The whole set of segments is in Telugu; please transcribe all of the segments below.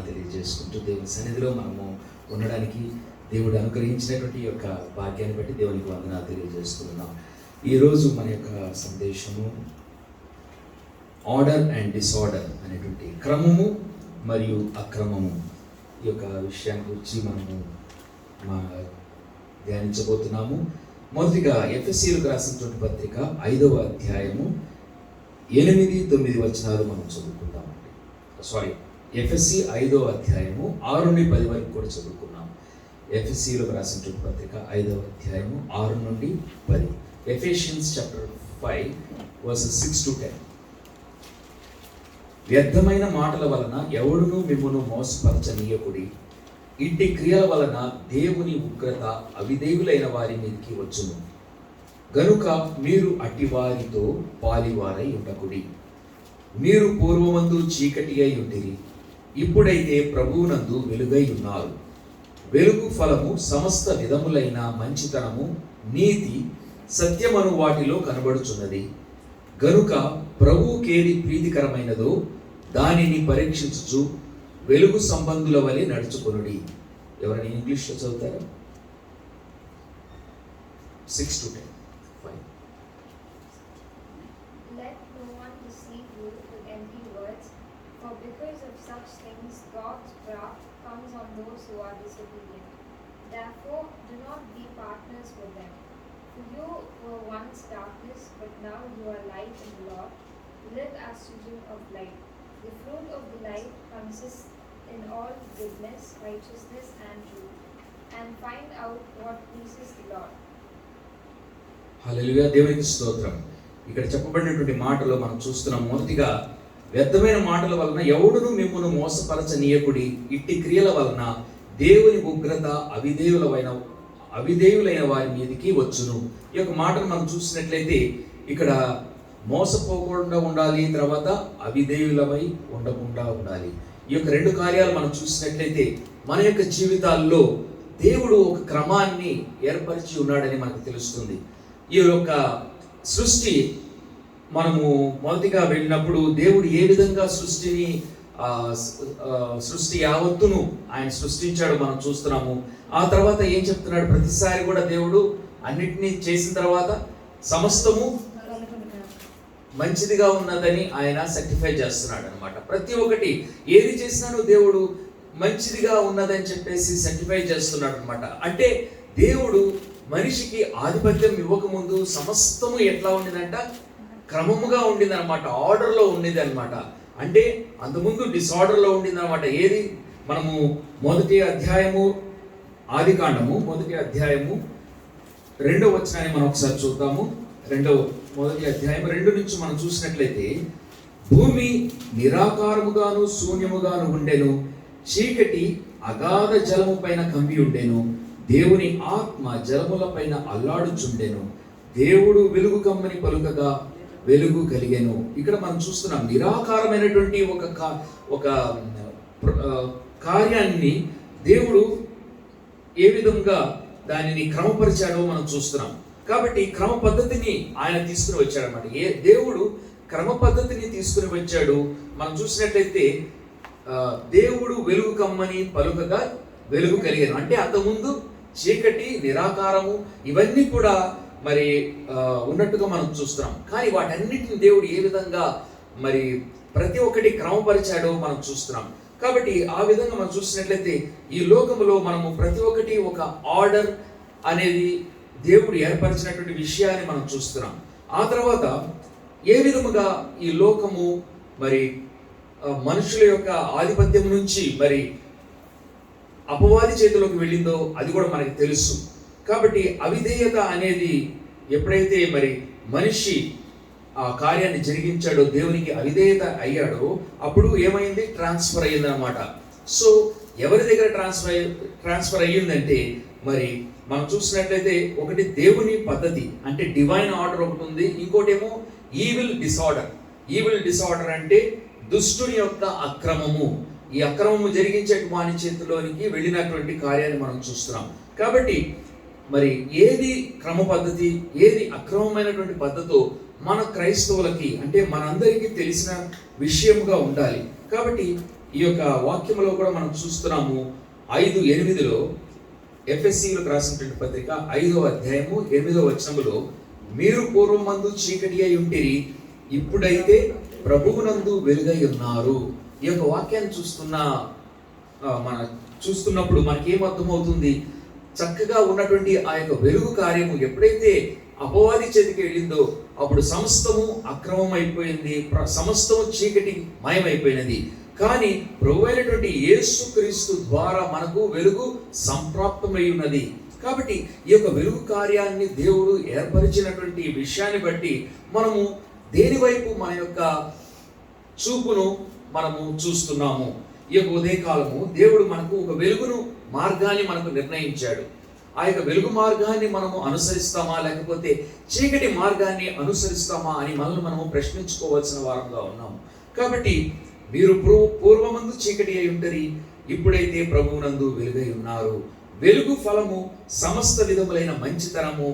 వందనాలు తెలియజేసుకుంటూ దేవుని సన్నిధిలో మనము ఉండడానికి దేవుడు అనుగ్రహించినటువంటి యొక్క భాగ్యాన్ని బట్టి దేవునికి వందనాలు తెలియజేస్తున్నాం. ఈరోజు మన యొక్క సందేశము ఆర్డర్ అండ్ డిసార్డర్ అనేటువంటి క్రమము మరియు అక్రమము ఈ యొక్క విషయాన్ని గురించి మనము ధ్యానించబోతున్నాము. మొదటిగా ఎఫెసీయులకు రాసినటువంటి పత్రిక 5వ అధ్యాయము 8-9 వచనాలు మనం చదువుకుందామండి. ఎఫెసీ 5వ అధ్యాయము 6-10 వరకు కూడా చదువుకున్నాం. ఎఫెసీయులకు రాసినటువంటి పత్రిక 5వ అధ్యాయము 6-10. Ephesians chapter 5 verses 6-10. వ్యర్థమైన మాటల వలన ఎవడును మిమ్మును మోసపరచనీయకుడి, ఇట్టి క్రియల వలన దేవుని ఉగ్రత అవిధేయులైన వారి మీదకి వచ్చును. గనుక మీరు అట్టివారితో పాలివారై ఉండకుడి. మీరు పూర్వమందు చీకటి అయి ఉండిరి, ఇప్పుడైతే ప్రభువునందు వెలుగై ఉన్నారు. వెలుగు ఫలము సమస్త విధములైన మంచితనము, నీతి, సత్యమను వాటిలో కనబడుచున్నది. గనుక ప్రభువుకేది ప్రీతికరమైనదో దానిని పరీక్షించుచు వెలుగు సంబంధుల వలె నడుచుకొనుడి. ఎవరైనా ఇంగ్లీష్లో చదువుతారా? 6-10. Let no one deceive you with empty words, for because of such things God's wrath comes on those who are disobedient. Therefore, do not be partners with them. For you were once darkness, but now you are light in the Lord. Live as children of light. The fruit of the light consists in all goodness, righteousness, and truth, and find out what pleases the Lord. హల్లెలూయా, దేవునికి స్తోత్రం. ఇక్కడ చెప్పబడినటువంటి మాటలో మనం చూస్తున్నాం. మొదటిగా వ్యర్థమైన మాటల వలన ఎవడును మిమ్మును మోసపరచనీయకుడి, ఇట్టి క్రియల వలన దేవుని ఉగ్రత అవిధేయులైన వారి మీదకి వచ్చును. ఈ యొక్క మాటను మనం చూసినట్లయితే ఇక్కడ మోసపోకుండా ఉండాలి, తర్వాత అవిధేయులమై ఉండకుండా ఉండాలి. ఈ యొక్క రెండు కార్యాలు మనం చూసినట్లయితే మన యొక్క జీవితాల్లో దేవుడు ఒక క్రమాన్ని ఏర్పరిచి ఉన్నాడని మనకు తెలుస్తుంది. ఈ యొక్క సృష్టి మనము మొదటిగా వెళ్ళినప్పుడు దేవుడు ఏ విధంగా సృష్టి యావత్తును ఆయన సృష్టించాడు మనం చూస్తున్నాము. ఆ తర్వాత ఏం చెప్తున్నాడు? ప్రతిసారి కూడా దేవుడు అన్నిటినీ చేసిన తర్వాత సమస్తము మంచిదిగా ఉన్నదని ఆయన సర్టిఫై చేస్తున్నాడు అనమాట. ప్రతి ఒక్కటి ఏది చేసినాడో దేవుడు మంచిదిగా ఉన్నదని చెప్పేసి సర్టిఫై చేస్తున్నాడు అనమాట. అంటే దేవుడు మనిషికి ఆధిపత్యం ఇవ్వకముందు సమస్తము ఎట్లా ఉండిందంట? క్రమముగా ఉండిందనమాట, ఆర్డర్లో ఉండేది అనమాట. అంటే అంతకుముందు డిసార్డర్లో ఉండిందనమాట. ఏది మనము మొదటి అధ్యాయము ఆదికాండము 1వ అధ్యాయము 2వ వచనాన్ని మనం ఒకసారి చూద్దాము. మొదటి అధ్యాయం 2 నుంచి మనం చూసినట్లయితే, భూమి నిరాకారముగాను శూన్యముగాను ఉండెను, చీకటి అగాధ జలము పైన కమ్మి ఉండెను, దేవుని ఆత్మ జలముల పైన అల్లాడుచుండెను, దేవుడు వెలుగు కమ్మని పలుకగా వెలుగు కలిగెను. ఇక్కడ మనం చూస్తున్నాం నిరాకారమైనటువంటి ఒక కార్యాన్ని దేవుడు ఏ విధంగా దానిని క్రమపరిచాడో మనం చూస్తున్నాం. కాబట్టి క్రమ పద్ధతిని ఆయన తీసుకుని వచ్చాడు అనమాట. దేవుడు క్రమ పద్ధతిని తీసుకుని వచ్చాడు. మనం చూసినట్లయితే దేవుడు వెలుగు కమ్మని పలుకగా వెలుగు కలిగాను. అంటే అంతకుముందు చీకటి, నిరాకారము ఇవన్నీ కూడా మరి ఉన్నట్టుగా మనం చూస్తున్నాం. కానీ వాటన్నిటిని దేవుడు ఏ విధంగా మరి ప్రతి ఒక్కటి క్రమపరిచాడో మనం చూస్తున్నాం. కాబట్టి ఆ విధంగా మనం చూసినట్లయితే ఈ లోకములో మనము ప్రతి ఒక్కటి ఒక ఆర్డర్ అనేది దేవుడు ఏర్పరిచినటువంటి విషయాన్ని మనం చూస్తున్నాం. ఆ తర్వాత ఏ విధముగా ఈ లోకము మరి మనుషుల యొక్క ఆధిపత్యం నుంచి మరి అపవాది చేతిలోకి వెళ్ళిందో అది కూడా మనకి తెలుసు. కాబట్టి అవిధేయత అనేది ఎప్పుడైతే మరి మనిషి ఆ కార్యాన్ని జరిగించాడో, దేవునికి అవిధేయత అయ్యాడో, అప్పుడు ఏమైంది? ట్రాన్స్ఫర్ అయ్యింది అనమాట. సో ఎవరి దగ్గర ట్రాన్స్ఫర్ అయ్యిందంటే మరి మనం చూసినట్లయితే ఒకటి దేవుని పద్ధతి అంటే డివైన్ ఆర్డర్ ఒకటి ఉంది, ఇంకోటేమో ఈవిల్ డిసార్డర్ అంటే దుష్టుని యొక్క అక్రమము. ఈ అక్రమము జరిగించే వాని చేతిలోనికి వెళ్ళినటువంటి కార్యాన్ని మనం చూస్తున్నాం. కాబట్టి మరి ఏది క్రమ పద్ధతి, ఏది అక్రమమైనటువంటి పద్ధతో మన క్రైస్తవులకి అంటే మనందరికీ తెలిసిన విషయముగా ఉండాలి. కాబట్టి ఈ యొక్క వాక్యంలో కూడా మనం చూస్తున్నాము 5:8 ఎఫెసీయులకు రాసినటువంటి పత్రిక 5వ అధ్యాయము 8వ వచనములో, మీరు పూర్వమందు చీకటి అయి ఉంటిరి, ఇప్పుడైతే ప్రభువునందు వెలుగై ఉన్నారు. ఈ యొక్క వాక్యాన్ని చూస్తున్నప్పుడు మనకేం అర్థమవుతుంది? చక్కగా ఉన్నటువంటి ఆ యొక్క వెలుగు కార్యము ఎప్పుడైతే అపవాది చేతికి వెళ్ళిందో అప్పుడు సమస్తము అక్రమం అయిపోయింది, సమస్తము చీకటి మయమైపోయినది. కానీ ప్రభు అయినటువంటి యేసుక్రీస్తు ద్వారా మనకు వెలుగు సంప్రాప్తమై ఉన్నది. కాబట్టి ఈ యొక్క వెలుగు కార్యాన్ని దేవుడు ఏర్పరిచినటువంటి విషయాన్ని బట్టి మనము దేని వైపు మన యొక్క చూపును మనము చూస్తున్నాము? ఈ యొక్క ఉదయకాలము దేవుడు మనకు ఒక వెలుగును మార్గాన్ని మనకు నిర్ణయించాడు. ఆ యొక్క వెలుగు మార్గాన్ని మనము అనుసరిస్తామా, లేకపోతే చీకటి మార్గాన్ని అనుసరిస్తామా అని మనల్ని మనము ప్రశ్నించుకోవాల్సిన వారంగా ఉన్నాము. కాబట్టి మీరు పూర్వమందు చీకటి అయి ఉంటరి, ఇప్పుడైతే ప్రభువునందు వెలుగై ఉన్నారు. వెలుగు ఫలము సమస్త విధములైన మంచితనము,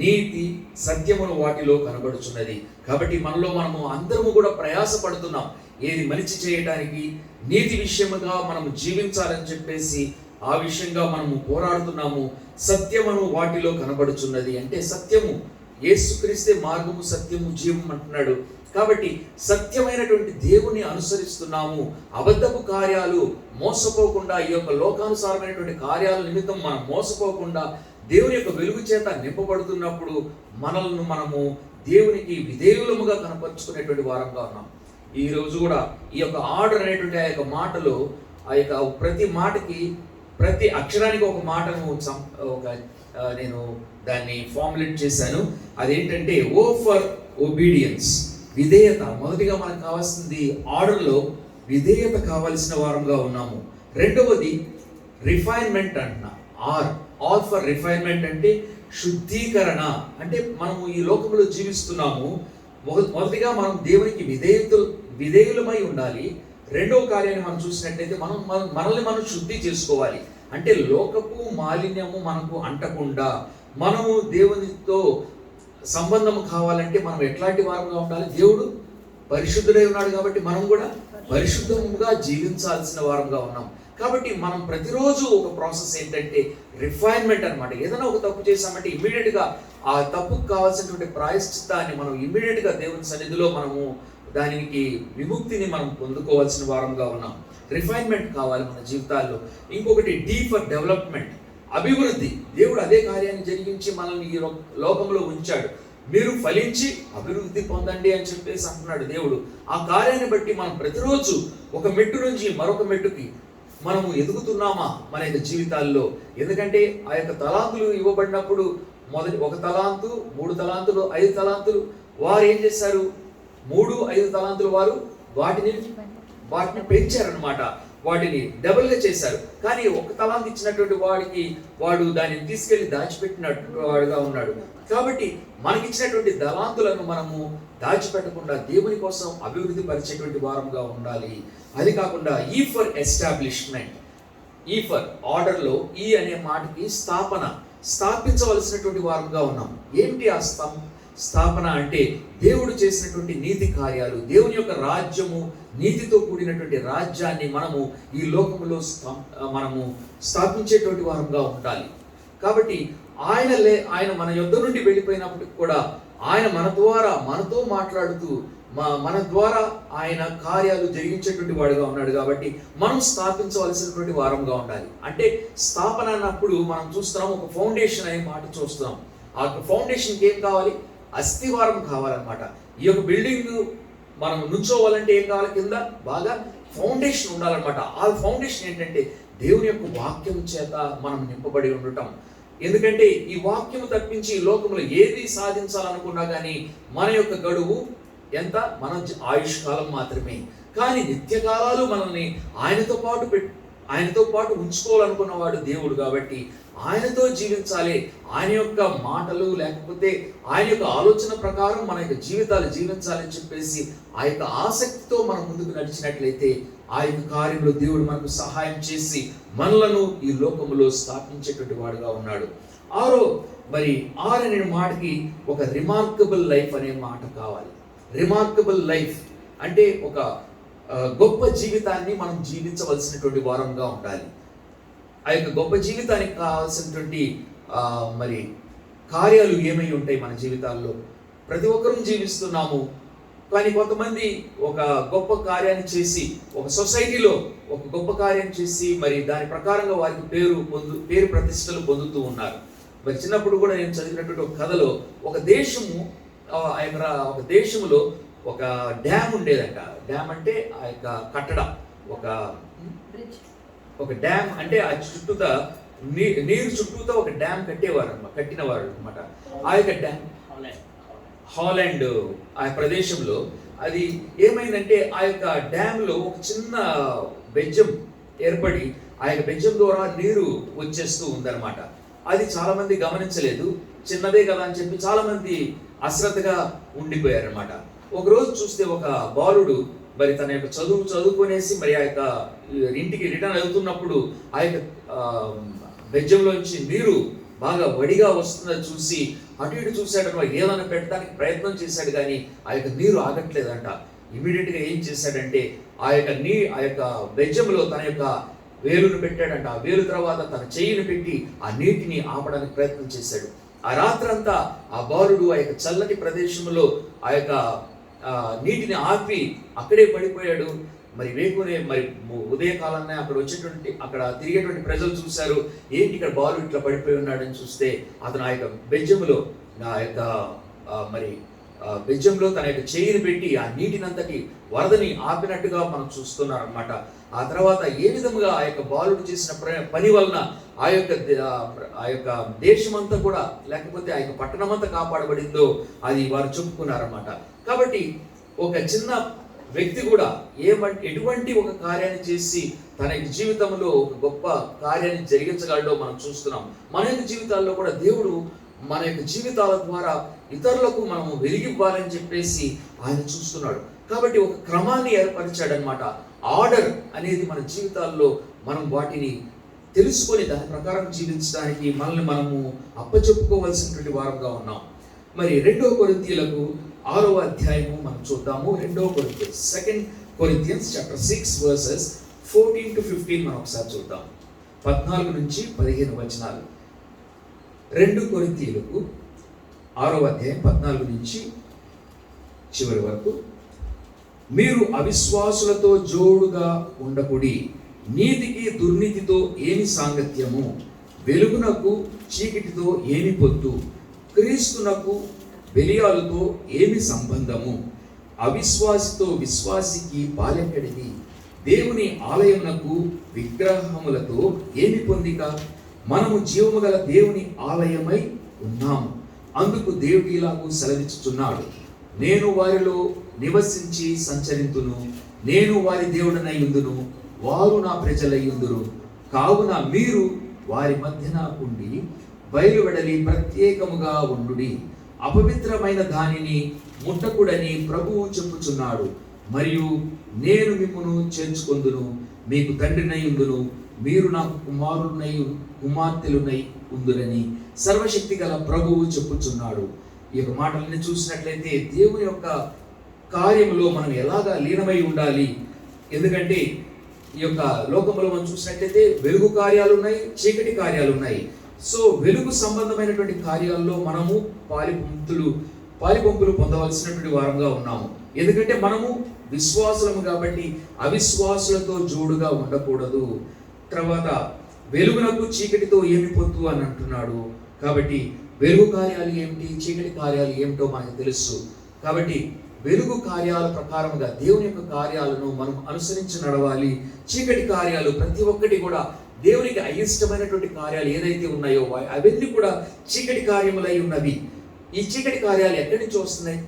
నీతి, సత్యమును వాటిలో కనబడుచున్నది. కాబట్టి మనము అందరము కూడా ప్రయాసపడుతున్నాం ఏది మంచి చేయడానికి, నీతి విషయముగా మనము జీవించాలని చెప్పేసి ఆ విషయంగా మనము పోరాడుతున్నాము. సత్యమును వాటిలో కనబడుచున్నది అంటే సత్యము, యేసుక్రీస్తే మార్గము, సత్యము, జీవం అంటున్నాడు. కాబట్టి సత్యమైనటువంటి దేవుని అనుసరిస్తున్నాము. అబద్ధపు కార్యాలు మోసపోకుండా, ఈ యొక్క లోకానుసారమైనటువంటి కార్యాల నిమిత్తం మనం మోసపోకుండా దేవుని యొక్క వెలుగు చేత నింపబడుతున్నప్పుడు మనల్ని మనము దేవునికి విధేయులముగా కనపరుచుకునేటువంటి వారంగా ఉన్నాం. ఈ రోజు కూడా ఈ యొక్క ఆర్డర్ అనేటువంటి ఆ యొక్క మాటలో ఆ యొక్క ప్రతి మాటకి, ప్రతి అక్షరానికి ఒక మాటను నేను దాన్ని ఫార్ములేట్ చేశాను. అదేంటంటే ఓ ఫర్ ఒబీడియన్స్, విధేయత. మొదటిగా మనకు కావాల్సింది ఆర్డర్లో విధేయత కావాల్సిన వారంగా ఉన్నాము. రెండవది రిఫైన్మెంట్ అంటున్నా. ఆల్ ఫర్ రిఫైన్మెంట్ అంటే శుద్ధీకరణ. అంటే మనము ఈ లోకంలో జీవిస్తున్నాము. మొదటిగా మనం దేవునికి విధేయులమై ఉండాలి. రెండవ కార్యాన్ని మనం చూసినట్లయితే మనల్ని మనం శుద్ధి చేసుకోవాలి. అంటే లోకపు మాలిన్యము మనకు అంటకుండా మనము దేవునితో సంబంధము కావాలంటే మనం ఎట్లాంటి వారంగా ఉండాలి? దేవుడు పరిశుద్ధుడై ఉన్నాడు కాబట్టి మనం కూడా పరిశుద్ధంగా జీవించాల్సిన వారంగా ఉన్నాం. కాబట్టి మనం ప్రతిరోజు ఒక ప్రాసెస్ ఏంటంటే రిఫైన్మెంట్ అన్నమాట. ఏదైనా ఒక తప్పు చేసామంటే ఇమ్మీడియట్గా ఆ తప్పుకు కావాల్సినటువంటి ప్రాయశ్చిత్తాన్ని మనం ఇమ్మీడియట్గా దేవుని సన్నిధిలో మనము దానికి విముక్తిని మనం పొందుకోవాల్సిన వారంగా ఉన్నాం. రిఫైన్మెంట్ కావాలి మన జీవితాల్లో. ఇంకొకటి డీ ఫర్ డెవలప్మెంట్, అభివృద్ధి. దేవుడు అదే కార్యాన్ని జరిగించి మనల్ని ఈ లోకంలో ఉంచాడు. మీరు ఫలించి అభివృద్ధి పొందండి అని చెప్పేసి అంటున్నాడు దేవుడు. ఆ కార్యాన్ని బట్టి మనం ప్రతిరోజు ఒక మెట్టు నుంచి మరొక మెట్టుకి మనము ఎదుగుతున్నామా మన యొక్క జీవితాల్లో? ఎందుకంటే ఆ యొక్క తలాంతులు ఇవ్వబడినప్పుడు మొదటి 1 తలాంతు, 3 తలాంతులు, 5 తలాంతులు, వారు ఏం చేశారు? 3, 5 తలాంతులు వారు వాటిని పెంచారనమాట. వాటిని డబుల్గా చేశారు. కానీ 1 తలాంతు ఇచ్చినటువంటి వాడు దానిని తీసుకెళ్లి దాచిపెట్టినట్టు వాడుగా ఉన్నాడు. కాబట్టి మనకిచ్చినటువంటి తలాంతులను మనము దాచిపెట్టకుండా దేవుని కోసం అభివృద్ధి పరిచేటువంటి వారంగా ఉండాలి. అది కాకుండా ఈ ఫర్ ఎస్టాబ్లిష్మెంట్, ఈ ఫర్ ఆర్డర్లో ఈ అనే మాటకి స్థాపించవలసినటువంటి వారంగా ఉన్నాం. ఏంటి ఆ స్థాపన అంటే దేవుడు చేసినటువంటి నీతి కార్యాలు, దేవుని యొక్క రాజ్యము, నీతితో కూడినటువంటి రాజ్యాన్ని మనము ఈ లోకంలో మనము స్థాపించేటువంటి వారంగా ఉండాలి. కాబట్టి ఆయన మన యొద్ద నుండి వెళ్ళిపోయినప్పటికి కూడా ఆయన మనతో మాట్లాడుతూ మన ద్వారా ఆయన కార్యాలు జరిగించేటువంటి వాడుగా ఉన్నాడు. కాబట్టి మనం స్థాపించవలసినటువంటి వారంగా ఉండాలి. అంటే స్థాపన అన్నప్పుడు మనం చూస్తున్నాం, ఒక ఫౌండేషన్ అనే మాట చూస్తున్నాం. ఆ ఫౌండేషన్కి ఏం కావాలి? అస్థివారం కావాలన్నమాట. ఈ యొక్క బిల్డింగ్ మనం నుంచోవాలంటే ఏం కావాలి? కింద బాగా ఫౌండేషన్ ఉండాలన్నమాట. ఆ ఫౌండేషన్ ఏంటంటే దేవుని యొక్క వాక్యం చేత మనం నింపబడి ఉండటం. ఎందుకంటే ఈ వాక్యము తప్పించి ఈ లోకంలో ఏది సాధించాలనుకున్నా కానీ మన యొక్క గడువు ఎంత? మన ఆయుష్కాలం మాత్రమే. కానీ నిత్యకాలాలు మనల్ని ఆయనతో పాటు ఉంచుకోవాలనుకున్నవాడు దేవుడు. కాబట్టి ఆయనతో జీవించాలి. ఆయన యొక్క మాటలు లేకపోతే ఆయన యొక్క ఆలోచన ప్రకారం మన యొక్క జీవితాలు జీవించాలని చెప్పేసి ఆ యొక్క ఆసక్తితో మనం ముందుకు నడిచినట్లయితే ఆ యొక్క కార్యంలో దేవుడు మనకు సహాయం చేసి మనలను ఈ లోకములో స్థాపించేటువంటి వాడుగా ఉన్నాడు. ఆరో అనే మాటకి ఒక రిమార్కబుల్ లైఫ్ అనే మాట కావాలి. రిమార్కబుల్ లైఫ్ అంటే ఒక గొప్ప జీవితాన్ని మనం జీవించవలసినటువంటి వారంగా ఉండాలి. ఆ యొక్క గొప్ప జీవితానికి కావాల్సినటువంటి మరి కార్యాలు ఏమై ఉంటాయి మన జీవితాల్లో? ప్రతి ఒక్కరూ జీవిస్తున్నాము, కానీ కొంతమంది ఒక గొప్ప కార్యాన్ని చేసి, ఒక సొసైటీలో ఒక గొప్ప కార్యం చేసి మరి దాని ప్రకారంగా వారికి పేరు ప్రతిష్టలు పొందుతూ ఉన్నారు. మరి చిన్నప్పుడు కూడా నేను చదివినటువంటి ఒక కథలో ఒక దేశంలో ఒక డ్యామ్ ఉండేదంట. డ్యామ్ అంటే ఆ యొక్క కట్టడం, ఒక డ్యామ్ అంటే ఆ చుట్టూతా నీరు చుట్టూతా ఒక డ్యామ్ కట్టినవారు అనమాట. ఆ యొక్క డ్యామ్ హాలాండ్ ఆ ప్రదేశంలో అది ఏమైందంటే ఆ యొక్క డ్యామ్లో ఒక చిన్న బెజ్జం ఏర్పడి ఆ యొక్క బెజ్జం ద్వారా నీరు వచ్చేస్తూ ఉందన్నమాట. అది చాలా మంది గమనించలేదు, చిన్నదే కదా అని చెప్పి చాలా మంది అశ్రద్ధగా ఉండిపోయారనమాట. ఒకరోజు చూస్తే ఒక బాలుడు మరి తన యొక్క చదువుకొనేసి మరి ఆ యొక్క ఇంటికి రిటర్న్ అవుతున్నప్పుడు ఆ యొక్క బెజ్జంలోంచి నీరు బాగా వడిగా వస్తుందని చూసి అటు ఇటు చూశాడనమాట. ఏదైనా పెట్టడానికి ప్రయత్నం చేశాడు, కానీ ఆ యొక్క నీరు ఆగట్లేదంట. ఇమీడియట్గా ఏం చేశాడంటే ఆ యొక్క బెజ్జంలో తన యొక్క వేలును పెట్టాడంట. ఆ వేలు తర్వాత తన చెయ్యిని పెట్టి ఆ నీటిని ఆపడానికి ప్రయత్నం చేశాడు. ఆ రాత్రంతా ఆ బాలుడు ఆ యొక్క చల్లటి ప్రదేశంలో ఆ యొక్క నీటిని ఆపి అక్కడే పడిపోయాడు. మరి వేకునే మరి ఉదయకాలాన్ని అక్కడ తిరిగేటువంటి ప్రజలు చూశారు, ఏంటి ఇక్కడ బాలుడు ఇట్లా పడిపోయి ఉన్నాడని చూస్తే అతను ఆ యొక్క బెజ్జంలో బెజ్జంలో తన యొక్క చేయిని పెట్టి ఆ నీటినంతటి వరదని ఆపినట్టుగా మనం చూస్తున్నాం అన్నమాట. ఆ తర్వాత ఏ విధముగా ఆ యొక్క బాలుడు చేసిన పని వలన ఆ యొక్క దేశమంతా కూడా, లేకపోతే ఆ యొక్క పట్టణమంతా కాపాడబడిందో అది వారు చెప్పుకున్నారన్నమాట. కాబట్టి ఒక చిన్న వ్యక్తి కూడా ఎటువంటి ఒక కార్యాన్ని చేసి తన జీవితంలో ఒక గొప్ప కార్యాన్ని జరిగించగలడో మనం చూస్తున్నాం. మన యొక్క జీవితాల్లో కూడా దేవుడు మన యొక్క జీవితాల ద్వారా ఇతరులకు మనము వెలిగివ్వాలని చెప్పేసి ఆయన చూస్తున్నాడు. కాబట్టి ఒక క్రమాన్ని ఏర్పరిచాడనమాట. ఆర్డర్ అనేది మన జీవితాల్లో మనం వాటిని తెలుసుకొని దాని ప్రకారం జీవించడానికి మనల్ని మనము అప్పచెప్పుకోవాల్సినటువంటి వారంగా ఉన్నాం. మరి 2 కొరింథీయులకు 6వ అధ్యాయము మనం చూద్దాము. 2 కొరింథీయులు 2 Corinthians chapter 6 verses 14 to 15 మనం ఒకసారి చూద్దాం. 14 నుంచి 15 వచనాలు. 2 కొరింథీయులకు 6వ అధ్యాయం 14 నుంచి చివరి వరకు. మీరు అవిశ్వాసులతో జోడుగా ఉండకుడి, నీతికి దుర్నీతితో ఏమి సాంగత్యము, వెలుగునకు చీకటితో ఏమి పొత్తు, క్రీస్తునకు బెలియాలుతో ఏమి సంబంధము, అవిశ్వాసితో విశ్వాసికి పాలెక్కడిది, దేవుని ఆలయమునకు విగ్రహములతో ఏమి పొందిక, మనము జీవము గల దేవుని ఆలయమై ఉన్నాము. అందుకు దేవుడు ఇలాగూ సెలవిచ్చుచున్నాడు, నేను వారిలో నివసించి సంచరింతును, నేను వారి దేవుడనై ఉందును, వారు నా ప్రజలై ఉందురు. కావున మీరు వారి మధ్యన ఉండి బయలువెడలి ప్రత్యేకముగా ఉండుడి, అపవిత్రమైన దానిని ముట్టకుడని ప్రభువు చెప్పుచున్నాడు. మరియు నేను మిమ్మును చేర్చుకొందును, మీకు తండ్రినై ఉందును, మీరు నాకు కుమార్తెలునై ఉందురని సర్వశక్తి గల ప్రభువు చెప్పుచున్నాడు. ఈ యొక్క మాటలని చూసినట్లయితే దేవుని యొక్క కార్యములో మనం ఎలాగా లీనమై ఉండాలి. ఎందుకంటే ఈ యొక్క లోకంలో మనం చూసినట్లయితే వెలుగు కార్యాలు ఉన్నాయి, చీకటి కార్యాలు ఉన్నాయి. సో వెలుగు సంబంధమైనటువంటి కార్యాల్లో మనము పాలిపంపులు పొందవలసినటువంటి వారంగా ఉన్నాము. ఎందుకంటే మనము విశ్వాసులము కాబట్టి అవిశ్వాసులతో జోడుగా ఉండకూడదు. తర్వాత వెలుగునకు చీకటితో ఏమి పొత్తు అని అంటున్నాడు. కాబట్టి వెలుగు కార్యాలు ఏమిటి, చీకటి కార్యాలు ఏమిటో మనకు తెలుసు. కాబట్టి వెలుగు కార్యాల ప్రకారముగా దేవుని యొక్క కార్యాలను మనం అనుసరించి నడవాలి. చీకటి కార్యాలు ప్రతి ఒక్కటి కూడా దేవునికి అయిష్టమైనటువంటి కార్యాలు ఏదైతే ఉన్నాయో అవన్నీ కూడా చీకటి కార్యములై ఉన్నవి. ఈ చీకటి కార్యాలు ఎక్కడి నుంచి వస్తున్నాయి?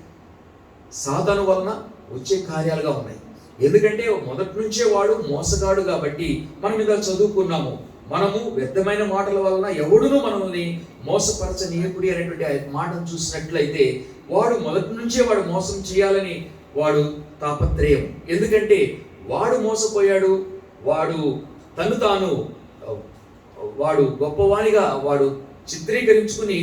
సాతాను వలన వచ్చే కార్యాలుగా ఉన్నాయి. ఎందుకంటే మొదటి నుంచే వాడు మోసగాడు కాబట్టి మనం ఇలా చదువుకున్నాము. మనము వ్యర్థమైన మాటల వలన ఎవడును మనల్ని మోసపరచనీయకుడి అనేటువంటి ఆ మాటను చూసినట్లయితే వాడు మొదటి నుంచే వాడు మోసం చేయాలని వాడు తాపత్రయం. ఎందుకంటే వాడు మోసపోయాడు, వాడు తను తాను వాడు గొప్పవానిగా వాడు చిత్రీకరించుకుని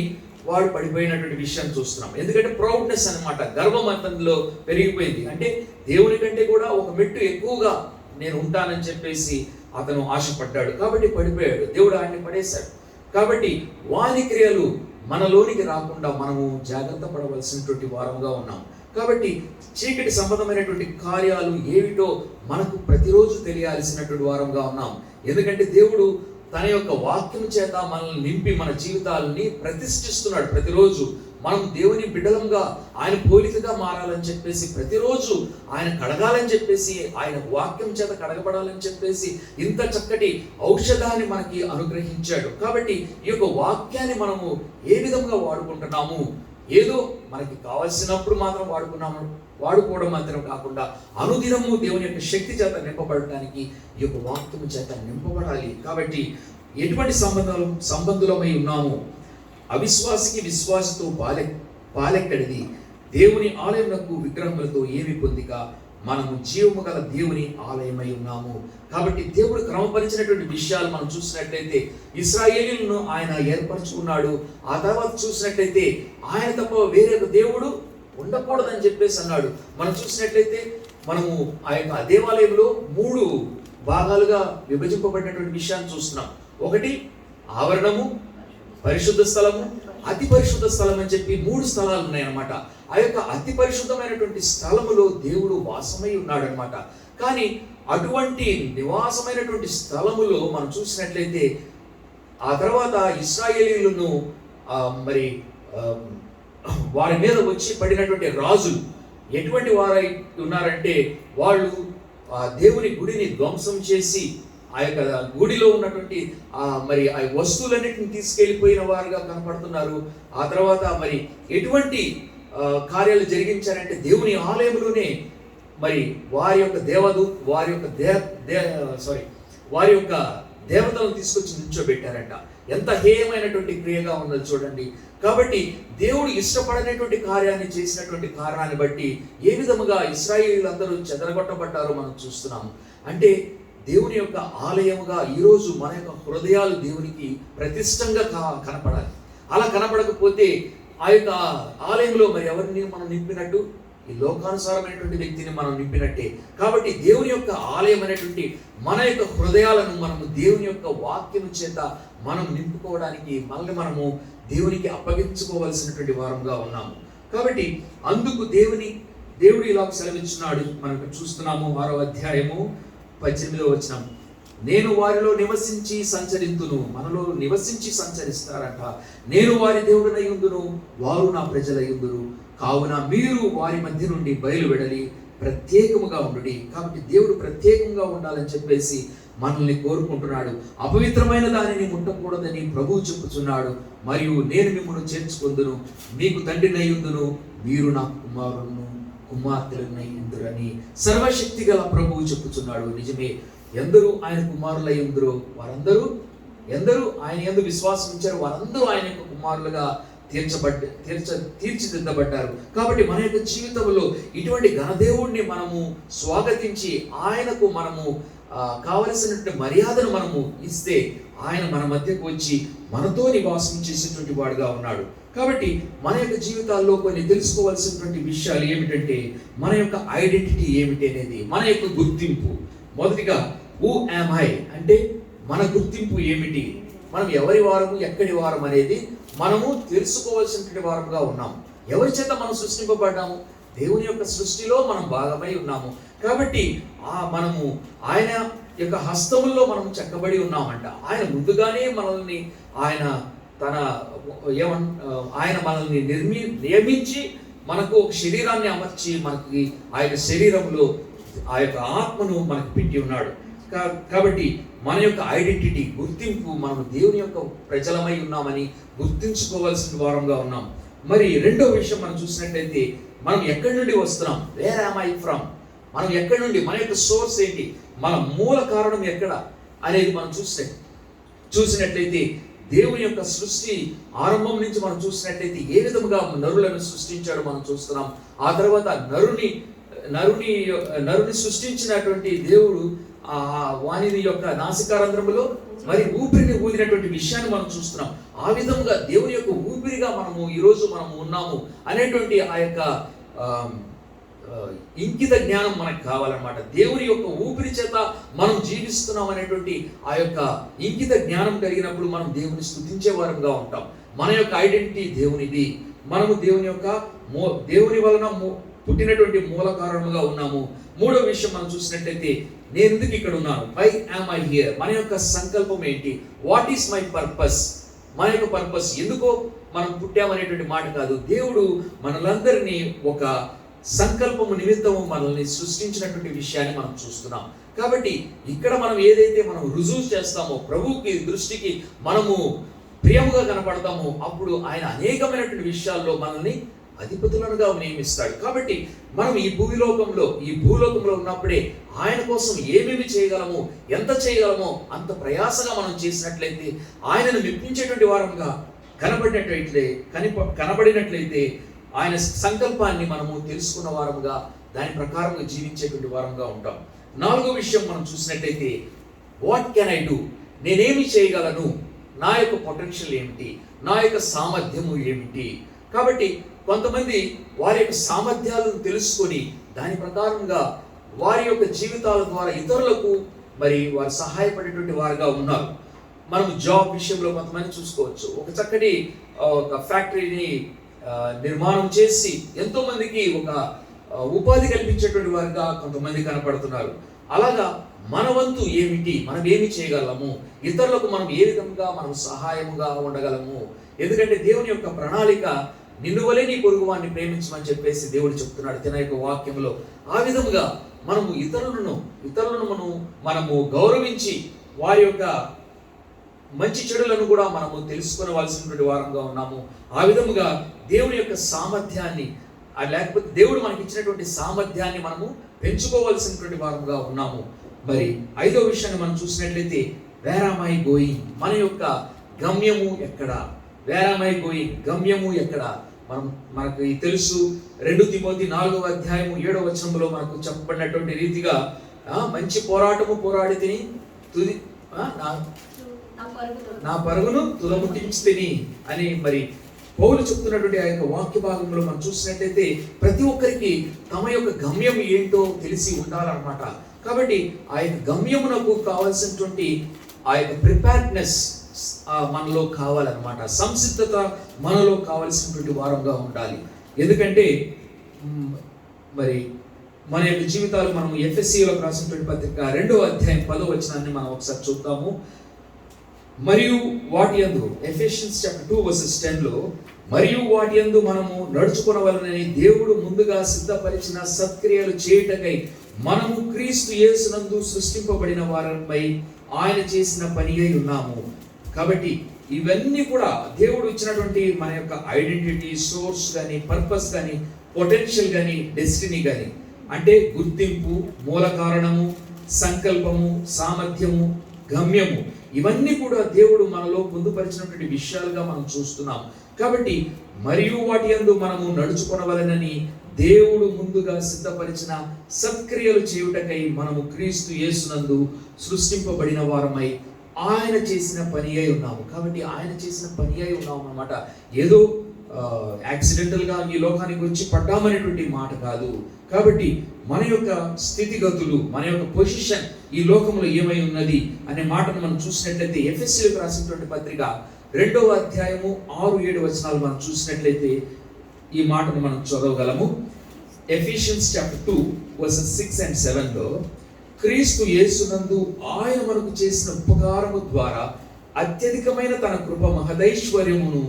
వాడు పడిపోయినటువంటి విషయం చూస్తున్నాం. ఎందుకంటే ప్రౌడ్నెస్ అన్నమాట, గర్వం అతనిలో పెరిగిపోయింది. అంటే దేవుని కంటే కూడా ఒక మెట్టు ఎక్కువగా నేను ఉంటానని చెప్పేసి అతను ఆశపడ్డాడు, కాబట్టి పడిపోయాడు. దేవుడు ఆయన్ని పడేశాడు. కాబట్టి వాని క్రియలు మనలోనికి రాకుండా మనము జాగ్రత్త పడవలసినటువంటి వారంగా ఉన్నాం. కాబట్టి చీకటి సంబంధమైనటువంటి కార్యాలు ఏమిటో మనకు ప్రతిరోజు తెలియాల్సినటువంటి వారంగా ఉన్నాం. ఎందుకంటే దేవుడు తన యొక్క వాక్యం చేత మనల్ని నింపి మన జీవితాలని ప్రతిష్ఠిస్తున్నాడు. ప్రతిరోజు మనం దేవుని బిడ్డలంగా ఆయన పోలికగా మారాలని చెప్పేసి, ప్రతిరోజు ఆయన కడగాలని చెప్పేసి, ఆయన వాక్యం చేత కడగబడాలని చెప్పేసి ఇంత చక్కటి ఔషధాన్ని మనకి అనుగ్రహించాడు. కాబట్టి ఈ యొక్క వాక్యాన్ని మనము ఏ విధంగా వాడుకుంటున్నాము, ఏదో మనకి కావాల్సినప్పుడు మాత్రం వాడుకోవడం మాత్రం కాకుండా అనుదినము దేవుని యొక్క శక్తి చేత నింపబడటానికి ఈ యొక్క వాక్యము చేత నింపబడాలి. కాబట్టి ఎటువంటి సంబంధులమై ఉన్నాము? అవిశ్వాసికి విశ్వాసతో పాలెక్కడిది. దేవుని ఆలయమునకు విగ్రహములతో ఏమి పొందిక? మనము జీవము గల దేవుని ఆలయమై ఉన్నాము. కాబట్టి దేవుడు క్రమపరిచినటువంటి విషయాలు మనం చూసినట్లయితే ఇశ్రాయేలీయులను ఆయన ఏర్పరచుకున్నాడు. ఆ తర్వాత చూసినట్లయితే ఆయన తప్ప వేరే ఒక దేవుడు ఉండకూడదని చెప్పేసి అన్నాడు. మనం చూసినట్లయితే మనము ఆ యొక్క దేవాలయంలో 3 భాగాలుగా విభజింపబడినటువంటి విషయాన్ని చూస్తున్నాం. ఒకటి ఆవరణము, పరిశుద్ధ స్థలము, అతి పరిశుద్ధ స్థలం అని చెప్పి 3 స్థలాలు ఉన్నాయన్నమాట. ఆ యొక్క అతి పరిశుద్ధమైనటువంటి స్థలములో దేవుడు వాసమై ఉన్నాడు అనమాట. కానీ అటువంటి నివాసమైనటువంటి స్థలములో మనం చూసినట్లయితే ఆ తర్వాత ఇశ్రాయేలీయులను మరి వారి మీద వచ్చి పడినటువంటి రాజులు ఎటువంటి వారై ఉన్నారంటే, వాళ్ళు దేవుని గుడిని ధ్వంసం చేసి ఆ యొక్క గుడిలో ఉన్నటువంటి మరి ఆ వస్తువులన్నిటిని తీసుకెళ్ళిపోయిన వారుగా కనపడుతున్నారు. ఆ తర్వాత మరి ఎటువంటి కార్యాలు జరిగించారంటే, దేవుని ఆలయంలోనే మరి వారి యొక్క వారి యొక్క దేవతలను తీసుకొచ్చి నిల్చోబెట్టారంట. ఎంత హేయమైనటువంటి క్రియగా ఉన్నది చూడండి. కాబట్టి దేవుడు ఇష్టపడనటువంటి కార్యాన్ని చేసినటువంటి కారణాన్ని బట్టి ఏ విధముగా ఇశ్రాయేలీయులందరూ చెదరగొట్టబడ్డారో మనం చూస్తున్నాము. అంటే దేవుని యొక్క ఆలయముగా ఈరోజు మన యొక్క హృదయాలు దేవునికి ప్రతిష్టంగా కనపడాలి. అలా కనపడకపోతే ఆ యొక్క ఆలయంలో మరి ఎవరిని మనం నింపినట్టు? ఈ లోకానుసారమైనటువంటి వ్యక్తిని మనం నింపినట్టే. కాబట్టి దేవుని యొక్క ఆలయం అనేటువంటి మన యొక్క హృదయాలను మనము దేవుని యొక్క వాక్యం చేత మనం నింపుకోవడానికి మనము దేవునికి అప్పగించుకోవాల్సినటువంటి వారంగా ఉన్నాము. కాబట్టి అందుకు దేవుడు ఇలా సెలవిస్తున్నాడు. మనం చూస్తున్నాము 6వ అధ్యాయము 18వ వచనం. నేను వారిలో నివసించి సంచరింతును. మనలో నివసించి సంచరిస్తారంట. నేను వారి దేవుడనై ఉందును, వారు నా ప్రజలై ఉందురు. కావున మీరు వారి మధ్య నుండి బయలువెడలి ప్రత్యేకముగా ఉండుడి. కాబట్టి దేవుడు ప్రత్యేకంగా ఉండాలని చెప్పేసి మనల్ని కోరుకుంటున్నాడు. అపవిత్రమైన దానిని ముట్టకూడదని ప్రభువు చెప్పుచున్నాడు. మరియు నేను మిమ్మల్ని చేర్చుకొందును, మీకు తండ్రినై ఉందును, మీరు నా కుమార్తెలనై ఉందురని సర్వశక్తి గల ప్రభువు చెప్పుచున్నాడు. నిజమే, ఎందరూ ఆయన కుమారులై ఉందరో ఎందరూ ఆయన యందు విశ్వాసం ఉంచారు, వారందరూ ఆయన యొక్క కుమారులుగా తీర్చిదిద్దబడ్డారు. కాబట్టి మన యొక్క జీవితంలో ఇటువంటి ఘనదేవుడిని మనము స్వాగతించి ఆయనకు మనము కావలసినటువంటి మర్యాదను మనము ఇస్తే ఆయన మన మధ్యకు వచ్చి మనతో నివాసం చేసేటువంటి వాడుగా ఉన్నాడు. కాబట్టి మన యొక్క జీవితాల్లో కొన్ని తెలుసుకోవాల్సినటువంటి విషయాలు ఏమిటంటే, మన యొక్క ఐడెంటిటీ ఏమిటి అనేది, మన యొక్క గుర్తింపు. మొదటిగా హూ యామ్ ఐ అంటే మన గుర్తింపు ఏమిటి, మనం ఎవరి వారము ఎక్కడి వారం అనేది మనము తెలుసుకోవాల్సినటువంటి వారంగా ఉన్నాము. ఎవరి చేత మనం సృష్టింపబడ్డాము? దేవుని యొక్క సృష్టిలో మనం భాగమై ఉన్నాము. కాబట్టి మనము ఆయన యొక్క హస్తముల్లో మనం చెక్కబడి ఉన్నామంట. ఆయన ముందుగానే మనల్ని ఆయన మనల్ని నియమించి మనకు ఒక శరీరాన్ని అమర్చి మనకి ఆ యొక్క శరీరంలో ఆ యొక్క ఆత్మను మనకు పెట్టి ఉన్నాడు. కాబట్టి మన యొక్క ఐడెంటిటీ, గుర్తింపు, మనము దేవుని యొక్క ప్రజలమై ఉన్నామని గుర్తించుకోవాల్సిన వారంగా ఉన్నాం. మరి రెండో విషయం మనం చూసినట్లయితే, మనం ఎక్కడి నుండి వస్తున్నాం? Where am I from? మనం ఎక్కడి నుండి, మన యొక్క సోర్స్ ఏంటి, మన మూల కారణం ఎక్కడ అనేది మనం చూసినట్లయితే దేవుని యొక్క సృష్టి ఆరంభం నుంచి మనం చూసినట్లయితే ఏ విధముగా నరులను సృష్టించాడో మనం చూస్తున్నాం. ఆ తర్వాత నరుని సృష్టించినటువంటి దేవుడు ఆ వాణిని యొక్క నాసికారంధ్రములో మరి ఊపిరిని ఊదినటువంటి విషయాన్ని మనం చూస్తున్నాం. ఆ విధంగా దేవుని యొక్క ఊపిరిగా మనము ఈరోజు మనము ఉన్నాము అనేటువంటి ఆ యొక్క ఇంకిత జ్ఞానం మనకు కావాలన్నమాట. దేవుని యొక్క ఊపిరి చేత మనం జీవిస్తున్నాం అనేటువంటి ఆ యొక్క ఇంకిత జ్ఞానం కలిగినప్పుడు మనం దేవుని స్తుతించే వారంగా ఉంటాం. మన యొక్క ఐడెంటిటీ దేవునిది. మనము దేవుని యొక్క దేవుని వలన పుట్టినటువంటి మూల కారణముగా ఉన్నాము. మూడో విషయం మనం చూసినట్లయితే, నేను ఎందుకు ఇక్కడ ఉన్నాను, వై యామ్ ఐ హియర్, మన యొక్క సంకల్పం ఏంటి, వాట్ ఈస్ మై పర్పస్, మన యొక్క పర్పస్ ఎందుకో మనం పుట్టామనేటువంటి మాట కాదు. దేవుడు మనలందరినీ ఒక సంకల్పము నిమిత్తము మనల్ని సృష్టించినటువంటి విషయాన్ని మనం చూస్తున్నాం. కాబట్టి ఇక్కడ మనం ఏదైతే మనం రుజువు చేస్తామో, ప్రభువుకి దృష్టికి మనము ప్రియముగా కనపడతామో, అప్పుడు ఆయన అనేకమైనటువంటి విషయాల్లో మనల్ని అధిపతులుగా నియమిస్తాడు. కాబట్టి మనం ఈ భూలోకంలో ఉన్నప్పుడే ఆయన కోసం ఏమేమి చేయగలము, ఎంత చేయగలమో అంత ప్రయాసగా మనం చేసినట్లయితే, ఆయనను మెప్పించేటువంటి వారంగా కనబడినట్లయితే ఆయన సంకల్పాన్ని మనము తెలుసుకున్న వారముగా, దాని ప్రకారంగా జీవించేటువంటి వారంగా ఉంటాం. నాలుగో విషయం మనం చూసినట్లయితే, వాట్ కెన్ ఐ డూ, నేనేమి చేయగలను, నా యొక్క పొటెన్షియల్ ఏమిటి, నా యొక్క సామర్థ్యము ఏమిటి. కాబట్టి కొంతమంది వారి యొక్క సామర్థ్యాలను తెలుసుకొని దాని ప్రకారంగా వారి యొక్క జీవితాల ద్వారా ఇతరులకు మరి వారు సహాయపడేటువంటి వారుగా ఉన్నారు. మనం జాబ్ విషయంలో కొంతమంది చూసుకోవచ్చు. ఒక చక్కటి ఒక ఫ్యాక్టరీని నిర్మాణం చేసి ఎంతో మందికి ఒక ఉపాధి కల్పించేటువంటి వారుగా కొంతమంది కనపడుతున్నారు. అలాగా మన వంతు ఏమిటి, మనం ఏమి చేయగలము, ఇతరులకు మనం ఏ విధంగా మనం సహాయముగా ఉండగలము. ఎందుకంటే దేవుని యొక్క ప్రణాళిక నిన్ను వలె నీ పొరుగువాన్ని ప్రేమించమని చెప్పేసి దేవుడు చెప్తున్నాడు తన యొక్క వాక్యంలో. ఆ విధముగా మనము ఇతరులను మనము గౌరవించి వారి యొక్క మంచి చెడులను కూడా మనము తెలుసుకోవలసినటువంటి వారంగా ఉన్నాము. ఆ విధముగా దేవుని యొక్క సామర్థ్యాన్ని, లేకపోతే దేవుడు మనకి ఇచ్చినటువంటి సామర్థ్యాన్ని మనము పెంచుకోవాల్సినటువంటి వారంగా ఉన్నాము. మరి ఐదో విషయాన్ని మనం చూసినట్లయితే, వేర్ ఆమ్ ఐ గోయింగ్, మన యొక్క గమ్యము ఎక్కడ, వేర్ ఆమ్ ఐ గోయింగ్, గమ్యము ఎక్కడ. మనకు తెలుసు 2 తిమోతి 4వ అధ్యాయము 7వ వచనంలో మనకు చెప్పబడినటువంటి రీతిగా, మంచి పోరాటము పోరాడి తిని తుది నా పరుగును తుదముట్టించితిని అని మరి పౌలు చెప్తున్నటువంటి ఆ యొక్క వాక్య భాగంలో మనం చూసినట్లయితే, ప్రతి ఒక్కరికి తమ యొక్క గమ్యం ఏంటో తెలిసి ఉండాలన్నమాట. కాబట్టి ఆ యొక్క గమ్యమునకు కావాల్సినటువంటి ఆ యొక్క ప్రిపేర్డ్నెస్ మనలో కావాలన్నమాట. సంసిద్ధత మనలో కావాల్సినటువంటి వారంగా ఉండాలి. ఎందుకంటే మరి మన యొక్క జీవితాలు, మనం ఎఫెసీయులకు రాసినటువంటి పత్రిక 2వ అధ్యాయం 10వ వచనాన్ని మనం ఒకసారి చూద్దాము. మరియు వాటి యందు, ఎఫెషియన్స్ చాప్టర్ 2 వర్సెస్ 10లో, మరియు వాటి యందు మనము నడుచుకొనవలెనని దేవుడు ముందుగా సిద్ధపరిచిన సత్క్రియలు చేయుటకై మనము క్రీస్తు యేసునందు సృష్టింపబడిన వారమై ఆయన చేసిన పని అయి ఉన్నాము. కాబట్టి ఇవన్నీ కూడా దేవుడు ఇచ్చినటువంటి మన యొక్క ఐడెంటిటీ, సోర్స్ కానీ, పర్పస్ కానీ, పొటెన్షియల్ కానీ, డెస్టినీ కానీ, అంటే గుర్తింపు, మూల కారణము, సంకల్పము, సామర్థ్యము, గమ్యము, ఇవన్నీ కూడా దేవుడు మనలో పొందుపరిచినటువంటి విషయాలుగా మనం చూస్తున్నాం. కాబట్టి మరియు వాటి యందు మనము నడుచుకొనవలెనని దేవుడు ముందుగా సిద్ధపరిచిన సత్క్రియలు చేయుటకై మనము క్రీస్తు యేసునందు సృష్టింపబడిన వారమై ఆయన చేసిన పని అయి ఉన్నాము. కాబట్టి ఆయన చేసిన పని అయి ఉన్నాము అన్నమాట. ఏదో యాక్సిడెంటల్గా ఈ లోకానికి వచ్చి పడ్డామనేటువంటి మాట కాదు. కాబట్టి మన యొక్క స్థితిగతులు, మన యొక్క పొజిషన్ ఈ లోకంలో ఏమై ఉన్నది అనే మాటను మనం చూసినట్లయితే, ఎఫెసీయులకు రాసినటువంటి పత్రిక 2వ అధ్యాయము 6-7 వచనాలు మనం చూసినట్లయితే ఈ మాటను మనం చదవగలము. ఎఫెషియన్స్ చాప్టర్ 2 వర్సెస్ 6 and 7లో, క్రీస్తు యేసునందు ఆయన మనకు చేసిన ఉపకారము ద్వారా అత్యధికమైన తన కృప మహదైశ్వర్యమును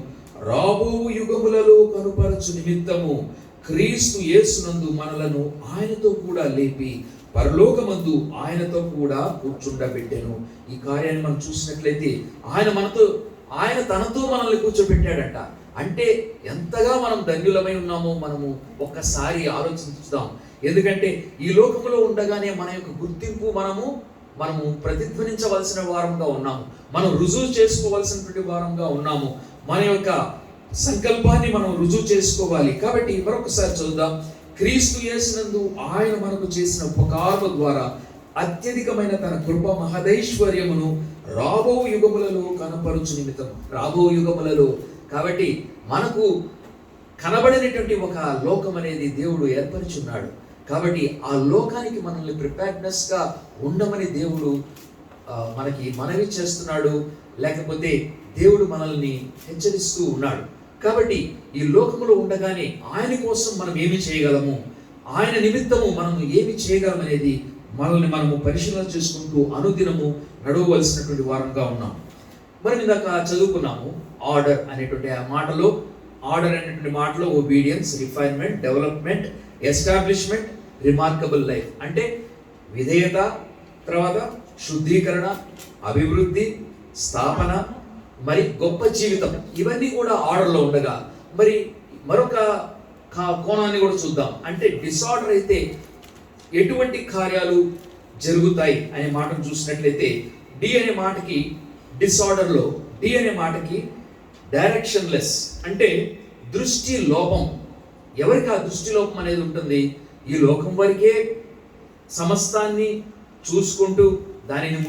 రాబో యుగములలో కనుపరచు నిమిత్తము క్రీస్తు యేసునందు మనలను ఆయనతో కూడా లేపి పరలోకమందు ఆయనతో కూడా కూర్చుండబెట్టెను. ఈ కార్యాన్ని మనం చూసినట్లయితే ఆయన తనతో మనల్ని కూర్చోబెట్టాడంట. అంటే ఎంతగా మనం ధన్యులమై ఉన్నామో మనము ఒక్కసారి ఆలోచించుదాం. ఎందుకంటే ఈ లోకంలో ఉండగానే మన యొక్క గుర్తింపు మనము ప్రతిధ్వనించవలసిన వారంగా ఉన్నాము. మనం రుజువు చేసుకోవాల్సినటువంటి వారంగా ఉన్నాము. మన యొక్క సంకల్పాన్ని మనం రుజువు చేసుకోవాలి. కాబట్టి మరొకసారి చూద్దాం. క్రీస్తు యేసునందు ఆయన మనకు చేసిన ఉపకారము ద్వారా అత్యధికమైన తన కృప మహదైశ్వర్యమును రాబో యుగములలో కనపరుచు నిమిత్తం. రాబో యుగములలో కాబట్టి మనకు కనబడినటువంటి ఒక లోకం అనేది దేవుడు ఏర్పరిచున్నాడు. కాబట్టి ఆ లోకానికి మనల్ని ప్రిపేర్డ్నెస్ గా ఉండమని దేవుడు మనకి మనవి చేస్తున్నాడు, లేకపోతే దేవుడు మనల్ని హెచ్చరిస్తూ ఉన్నాడు. కాబట్టి ఈ లోకములో ఉండగానే ఆయన కోసం మనం ఏమి చేయగలము, ఆయన నిమిత్తము మనం ఏమి చేయగలం అనేది మనల్ని మనము పరిశీలన చేసుకుంటూ అనుదినము నడవవలసినటువంటి వారంగా ఉన్నాం. మనం ఇందాక చదువుకున్నాము ఆర్డర్ అనేటువంటి ఆ మాటలో. ఆర్డర్ అనేటువంటి మాటలో obedience, refinement, development, establishment, remarkable life అంటే విధేయత, తర్వాత శుద్ధీకరణ, అభివృద్ధి, స్థాపన, మరి గొప్ప జీవితం, ఇవన్నీ కూడా ఆర్డర్లో ఉండగా మరి మరొక కోణాన్ని కూడా చూద్దాం. అంటే డిసార్డర్ అయితే ఎటువంటి కార్యాలు జరుగుతాయి అనే మాటను చూసినట్లయితే డి అనే మాటకి డిసార్డర్లో డి అనే మాటకి డైరెక్షన్లెస్ అంటే దృష్టి లోపం. ఎవరికి ఆ దృష్టి లోపం అనేది ఉంటుంది? ఈ లోకం వరకే సమస్తాన్ని చూసుకుంటూ దానిని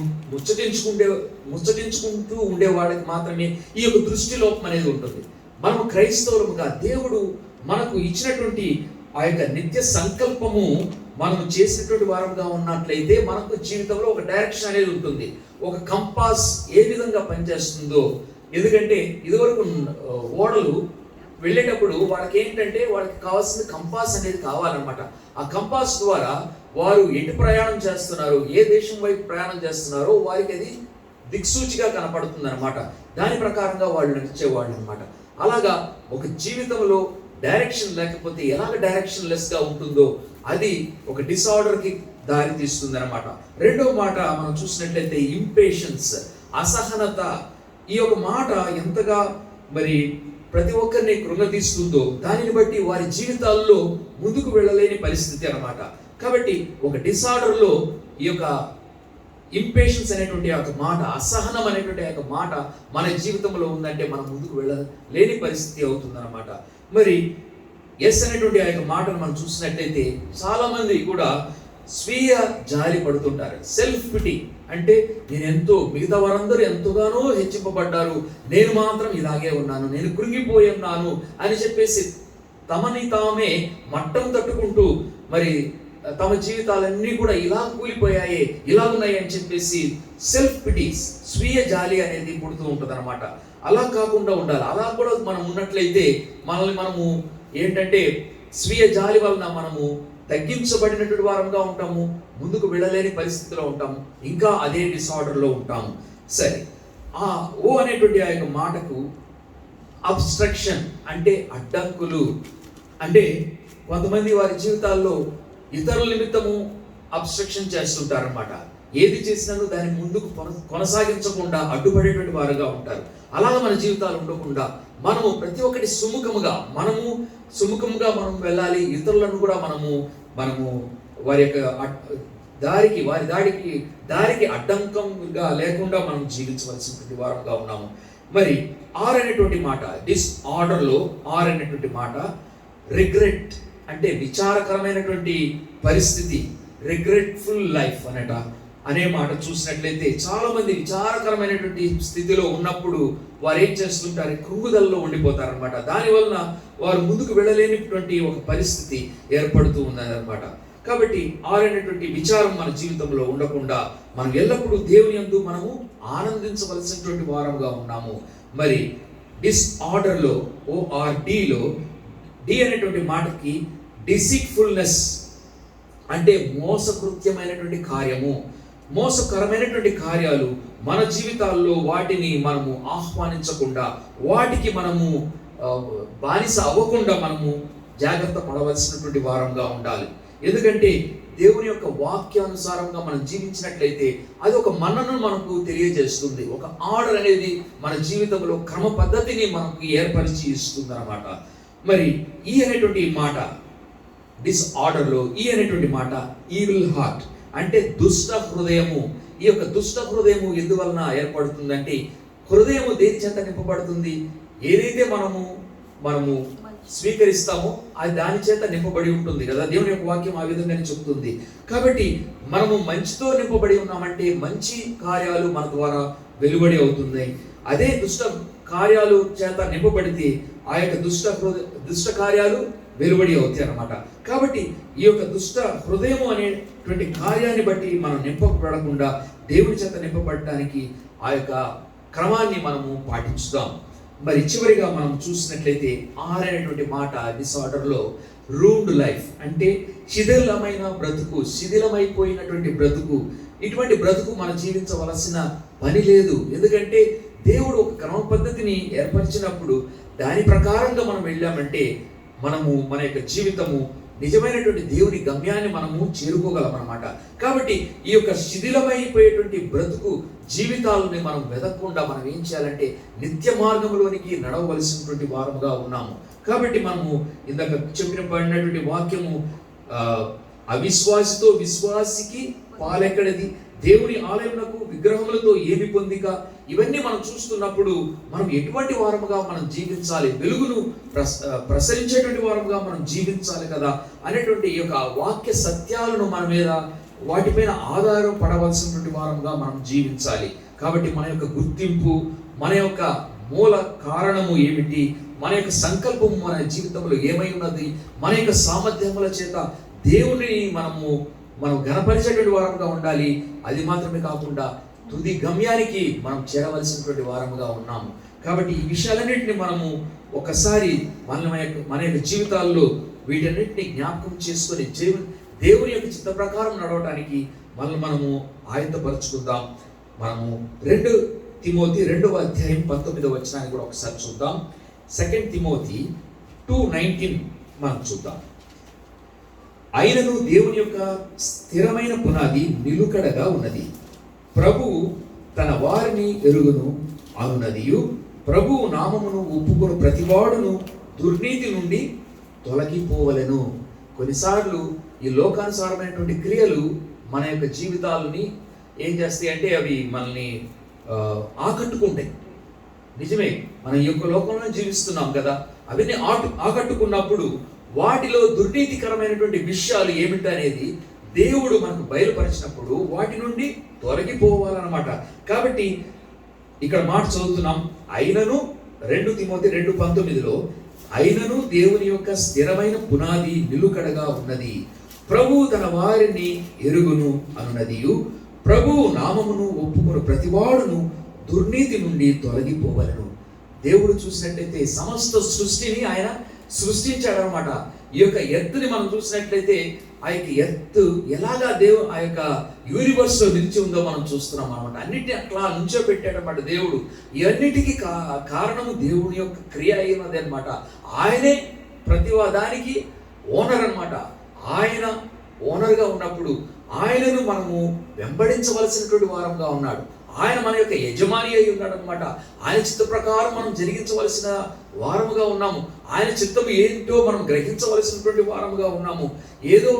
ముచ్చటించుకుంటూ ఉండే వాళ్ళకి మాత్రమే ఈ యొక్క దృష్టి లోపం అనేది ఉంటుంది. మనము క్రైస్తవులుగా దేవుడు మనకు ఇచ్చినటువంటి ఆ యొక్క నిత్య సంకల్పము మనం చేసినటువంటి వారంగా ఉన్నట్లయితే మనకు జీవితంలో ఒక డైరెక్షన్ అనేది ఉంటుంది, ఒక కంపాస్ ఏ విధంగా పనిచేస్తుందో. ఎందుకంటే ఇదివరకు ఓడలు వెళ్ళేటప్పుడు వాళ్ళకి ఏంటంటే వాళ్ళకి కావాల్సిన కంపాస్ అనేది కావాలన్నమాట. ఆ కంపాస్ ద్వారా వారు ఎటు ప్రయాణం చేస్తున్నారు, ఏ దేశం వైపు ప్రయాణం చేస్తున్నారో వారికి అది దిక్సూచిగా కనపడుతుంది అనమాట. దాని ప్రకారంగా వాళ్ళు నడిచేవాళ్ళు అనమాట. అలాగా ఒక జీవితంలో డైరెక్షన్ లేకపోతే ఎలాగ డైరెక్షన్ లెస్ గా ఉంటుందో అది ఒక డిసార్డర్ కి దారి తీస్తుంది అనమాట. రెండవ మాట మనం చూసినట్లయితే ఇంపేషన్స్, అసహనత. ఈ యొక్క మాట ఎంతగా మరి ప్రతి ఒక్కరిని కృంగతీస్తుందో దానిని బట్టి వారి జీవితాల్లో ముందుకు వెళ్ళలేని పరిస్థితి అన్నమాట. కాబట్టి ఒక డిసార్డర్లో ఈ యొక్క ఇంపేషన్స్ అనేటువంటి ఆ యొక్క మాట, అసహనం అనేటువంటి ఆ యొక్క మాట మన జీవితంలో ఉందంటే మనం ముందుకు వెళ్ళలేని పరిస్థితి అవుతుందన్నమాట. మరి ఎస్ అనేటువంటి ఆ యొక్క మాటను మనం చూసినట్లయితే చాలా మంది కూడా స్వీయ జాలి పడుతుంటారు. సెల్ఫ్ పిటి అంటే మిగతా వారందరూ ఎంతగానో హెచ్చింపబడ్డారు, నేను మాత్రం ఇలాగే ఉన్నాను, నేను కృంగిపోయి ఉన్నాను అని చెప్పేసి తమని తామే మట్టం తట్టుకుంటూ మరి తమ జీవితాలన్నీ కూడా ఇలా కూలిపోయాయి, ఇలా ఉన్నాయి అని చెప్పేసి సెల్ఫ్ పిటి, స్వీయ జాలి అనేది పుడుతూ ఉంటుంది అనమాట. అలా కాకుండా ఉండాలి. అలా కూడా మనం ఉన్నట్లయితే మనల్ని మనము ఏంటంటే స్వీయ జాలి వలన మనము తగ్గించబడినటువంటి వారంగా ఉంటాము, ముందుకు వెళ్ళలేని పరిస్థితిలో ఉంటాము, ఇంకా అదే డిసార్డర్లో ఉంటాము. సరే, ఆ ఓ అనేటువంటి ఆ యొక్క మాటకు అబ్స్ట్రక్షన్ అంటే అడ్డంకులు. అంటే కొంతమంది వారి జీవితాల్లో ఇతరుల నిమిత్తము అబ్స్ట్రక్షన్ చేస్తుంటారనమాట. ఏది చేసినాను దాన్ని ముందుకు కొనసాగించకుండా అడ్డుపడేటువంటి వారుగా ఉంటారు. అలాగా మన జీవితాలు ఉండకుండా మనము ప్రతి ఒక్కటి సుముఖముగా మనం వెళ్ళాలి. ఇతరులను కూడా మనము వారి యొక్క దారికి అడ్డంకంగా లేకుండా మనం జీవించవలసినటువంటి వారంగా ఉన్నాము. మరి ఆర్ అనేటువంటి మాట డిస్ఆర్డర్లో ఆర్ అనేటువంటి మాట రిగ్రెట్ అంటే విచారకరమైనటువంటి పరిస్థితి, రిగ్రెట్ఫుల్ లైఫ్ అనే మాట చూసినట్లయితే చాలా మంది విచారకరమైనటువంటి స్థితిలో ఉన్నప్పుడు వారు ఏం చేస్తుంటారు, కృంగుదలలో ఉండిపోతారనమాట. దానివలన వారు ముందుకు వెళ్ళలేనిటువంటి ఒక పరిస్థితి ఏర్పడుతూ ఉన్నదన్నమాట. కాబట్టి ఆరైనటువంటి విచారం మన జీవితంలో ఉండకుండా మనం ఎల్లప్పుడూ దేవుని యందు మనము ఆనందించవలసినటువంటి వారంగా ఉన్నాము. మరి డిస్ఆర్డర్లో ORDలో డి అనేటువంటి మాటకి డిసీట్ఫుల్నెస్ అంటే మోసకృత్యమైనటువంటి కార్యము, మోసకరమైనటువంటి కార్యాలు మన జీవితాల్లో వాటిని మనము ఆహ్వానించకుండా, వాటికి మనము బానిస అవ్వకుండా మనము జాగ్రత్త పడవలసినటువంటి వారంగా ఉండాలి. ఎందుకంటే దేవుని యొక్క వాక్యానుసారంగా మనం జీవించినట్లయితే అది ఒక మన్నను మనకు తెలియజేస్తుంది. ఒక ఆర్డర్ అనేది మన జీవితంలో క్రమ పద్ధతిని మనకు ఏర్పరిచి ఇస్తుంది అన్నమాట. మరి ఈ అనేటువంటి మాట డిస్ఆర్డర్లో ఈ అనేటువంటి మాట ఈవిల్ హార్ట్ అంటే దుష్ట హృదయము. ఈ యొక్క దుష్ట హృదయము ఎందువలన ఏర్పడుతుందంటే హృదయము దేని చేత నింపబడుతుంది? ఏదైతే మనము స్వీకరిస్తామో అది దాని చేత నింపబడి ఉంటుంది కదా. దేవుని యొక్క వాక్యం ఆ విధంగానే చెబుతుంది. కాబట్టి మనము మంచితో నింపబడి ఉన్నామంటే మంచి కార్యాలు మన ద్వారా వెలువడి అవుతుంది. అదే దుష్ట కార్యాలు చేత నింపబడితే ఆ యొక్క దుష్ట కార్యాలు వెలువడి అవుతాయి అన్నమాట. కాబట్టి ఈ యొక్క దుష్ట హృదయం అనేటువంటి కార్యాన్ని బట్టి మనం నింపబడకుండా దేవుని చేత నింపబడటానికి ఆ యొక్క క్రమాన్ని మనము పాటించుదాం. మరి చివరిగా మనం చూసినట్లయితే 6 అనేటువంటి మాట డిసార్డర్లో రూమ్డ్ లైఫ్ అంటే శిథిలమైన బ్రతుకు, శిథిలమైపోయినటువంటి బ్రతుకు. ఇటువంటి బ్రతుకు మనం జీవించవలసిన పని లేదు. ఎందుకంటే దేవుడు ఒక క్రమ పద్ధతిని ఏర్పరిచినప్పుడు దాని ప్రకారంగా మనం వెళ్ళామంటే మన యొక్క జీవితము నిజమైనటువంటి దేవుని గమ్యాన్ని మనము చేరుకోగలం అన్నమాట. కాబట్టి ఈ యొక్క శిథిలమైపోయేటువంటి బ్రతుకు జీవితాలని మనం వెదక్కుండా మనం ఏం చేయాలంటే నిత్య మార్గంలోనికి నడవవలసినటువంటి వారముగా ఉన్నాము. కాబట్టి మనము ఇందాక చెప్పినటువంటి వాక్యము అవిశ్వాసితో విశ్వాసికి పాలెక్కడది, దేవుని ఆలయమునకు విగ్రహములతో ఏమి పొందిక. ఇవన్నీ మనం చూస్తున్నప్పుడు మనం ఎటువంటి వారముగా మనం జీవించాలి, వెలుగును ప్రసరించేటువంటి వారముగా మనం జీవించాలి కదా అనేటువంటి ఈ యొక్క వాక్య సత్యాలను మన మీద వాటిపైన ఆధారం పడవలసినటువంటి వారముగా మనం జీవించాలి. కాబట్టి మన యొక్క గుర్తింపు, మన యొక్క మూల కారణము ఏమిటి, మన యొక్క సంకల్పము మన జీవితంలో ఏమై ఉన్నది, మన యొక్క సామర్థ్యముల చేత దేవుని మనం ఘనపరిచేటువంటి వారముగా ఉండాలి. అది మాత్రమే కాకుండా తుది గమ్యానికి మనం చేరవలసినటువంటి వారముగా ఉన్నాము. కాబట్టి ఈ విషయాలన్నింటినీ మనము ఒకసారి మన యొక్క జీవితాల్లో వీటన్నిటిని జ్ఞాపకం చేసుకొని దేవుని యొక్క చిత్త ప్రకారం నడవడానికి మనము ఆయత్తపరుచుకుందాం. మనము 2 తిమోతి 2వ అధ్యాయం 19వ వచనాన్ని కూడా ఒకసారి చూద్దాం. 2 తిమోతి 2:19 మనం చూద్దాం. అయినను దేవుని యొక్క స్థిరమైన పునాది నిలుకడగా ఉన్నది, ప్రభువు తన వారిని ఎరుగును అనున్నదియు, ప్రభువు నామమును ఒప్పుకొను ప్రతివాడును దుర్నీతి నుండి తొలగిపోవలెను. కొన్నిసార్లు ఈ లోకానుసారమైనటువంటి క్రియలు మన యొక్క జీవితాలని ఏం చేస్తాయి అంటే అవి మనల్ని ఆకట్టుకుంటాయి. నిజమే, మన ఈ యొక్క లోకంలో జీవిస్తున్నాం కదా, అవన్నీ ఆకట్టుకున్నప్పుడు వాటిలో దుర్నీతికరమైనటువంటి విషయాలు ఏమిటనేది దేవుడు మనకు బయలుపరిచినప్పుడు వాటి నుండి తొలగిపోవాలన్నమాట. కాబట్టి ఇక్కడ మాట చదువుతున్నాం, అయినను 2 తిమోతి 2:19లో అయినను దేవుని యొక్క స్థిరమైన పునాది నిలుకడగా ఉన్నది, ప్రభువు తన వారిని ఎరుగును అనున్నదియు, ప్రభువు నామమును ఒప్పుకొను ప్రతివాడును దుర్నీతి నుండి తొలగిపోవలను. దేవుడు చూసినట్లయితే సమస్త సృష్టిని ఆయన సృష్టించాడనమాట. ఈ యొక్క ఎత్తుని మనం చూసినట్లయితే ఆ యొక్క ఎత్తు ఎలాగా ఆ యొక్క యూనివర్స్ లో నిలిచి ఉందో మనం చూస్తున్నాం అనమాట. అన్నిటిని అట్లా నుంచో పెట్టాడనమాట దేవుడు. ఇవన్నిటికీ కారణము దేవుని యొక్క క్రియ అయినది అనమాట. ఆయనే ప్రతిదానికి ఓనర్ అనమాట. ఆయన ఓనర్గా ఉన్నప్పుడు ఆయనను మనము వెంబడించవలసినటువంటి వారంగా ఉన్నాడు. ఆయన మన యొక్క యజమాని అయి ఉన్నాడు అనమాట. ఆయన చిత్త ప్రకారం మనం జరిగించవలసిన వారముగా ఉన్నాము. ఆయన చిత్తము ఏంటో మనం గ్రహించవలసినటువంటి వారముగా ఉన్నాము. ఏదో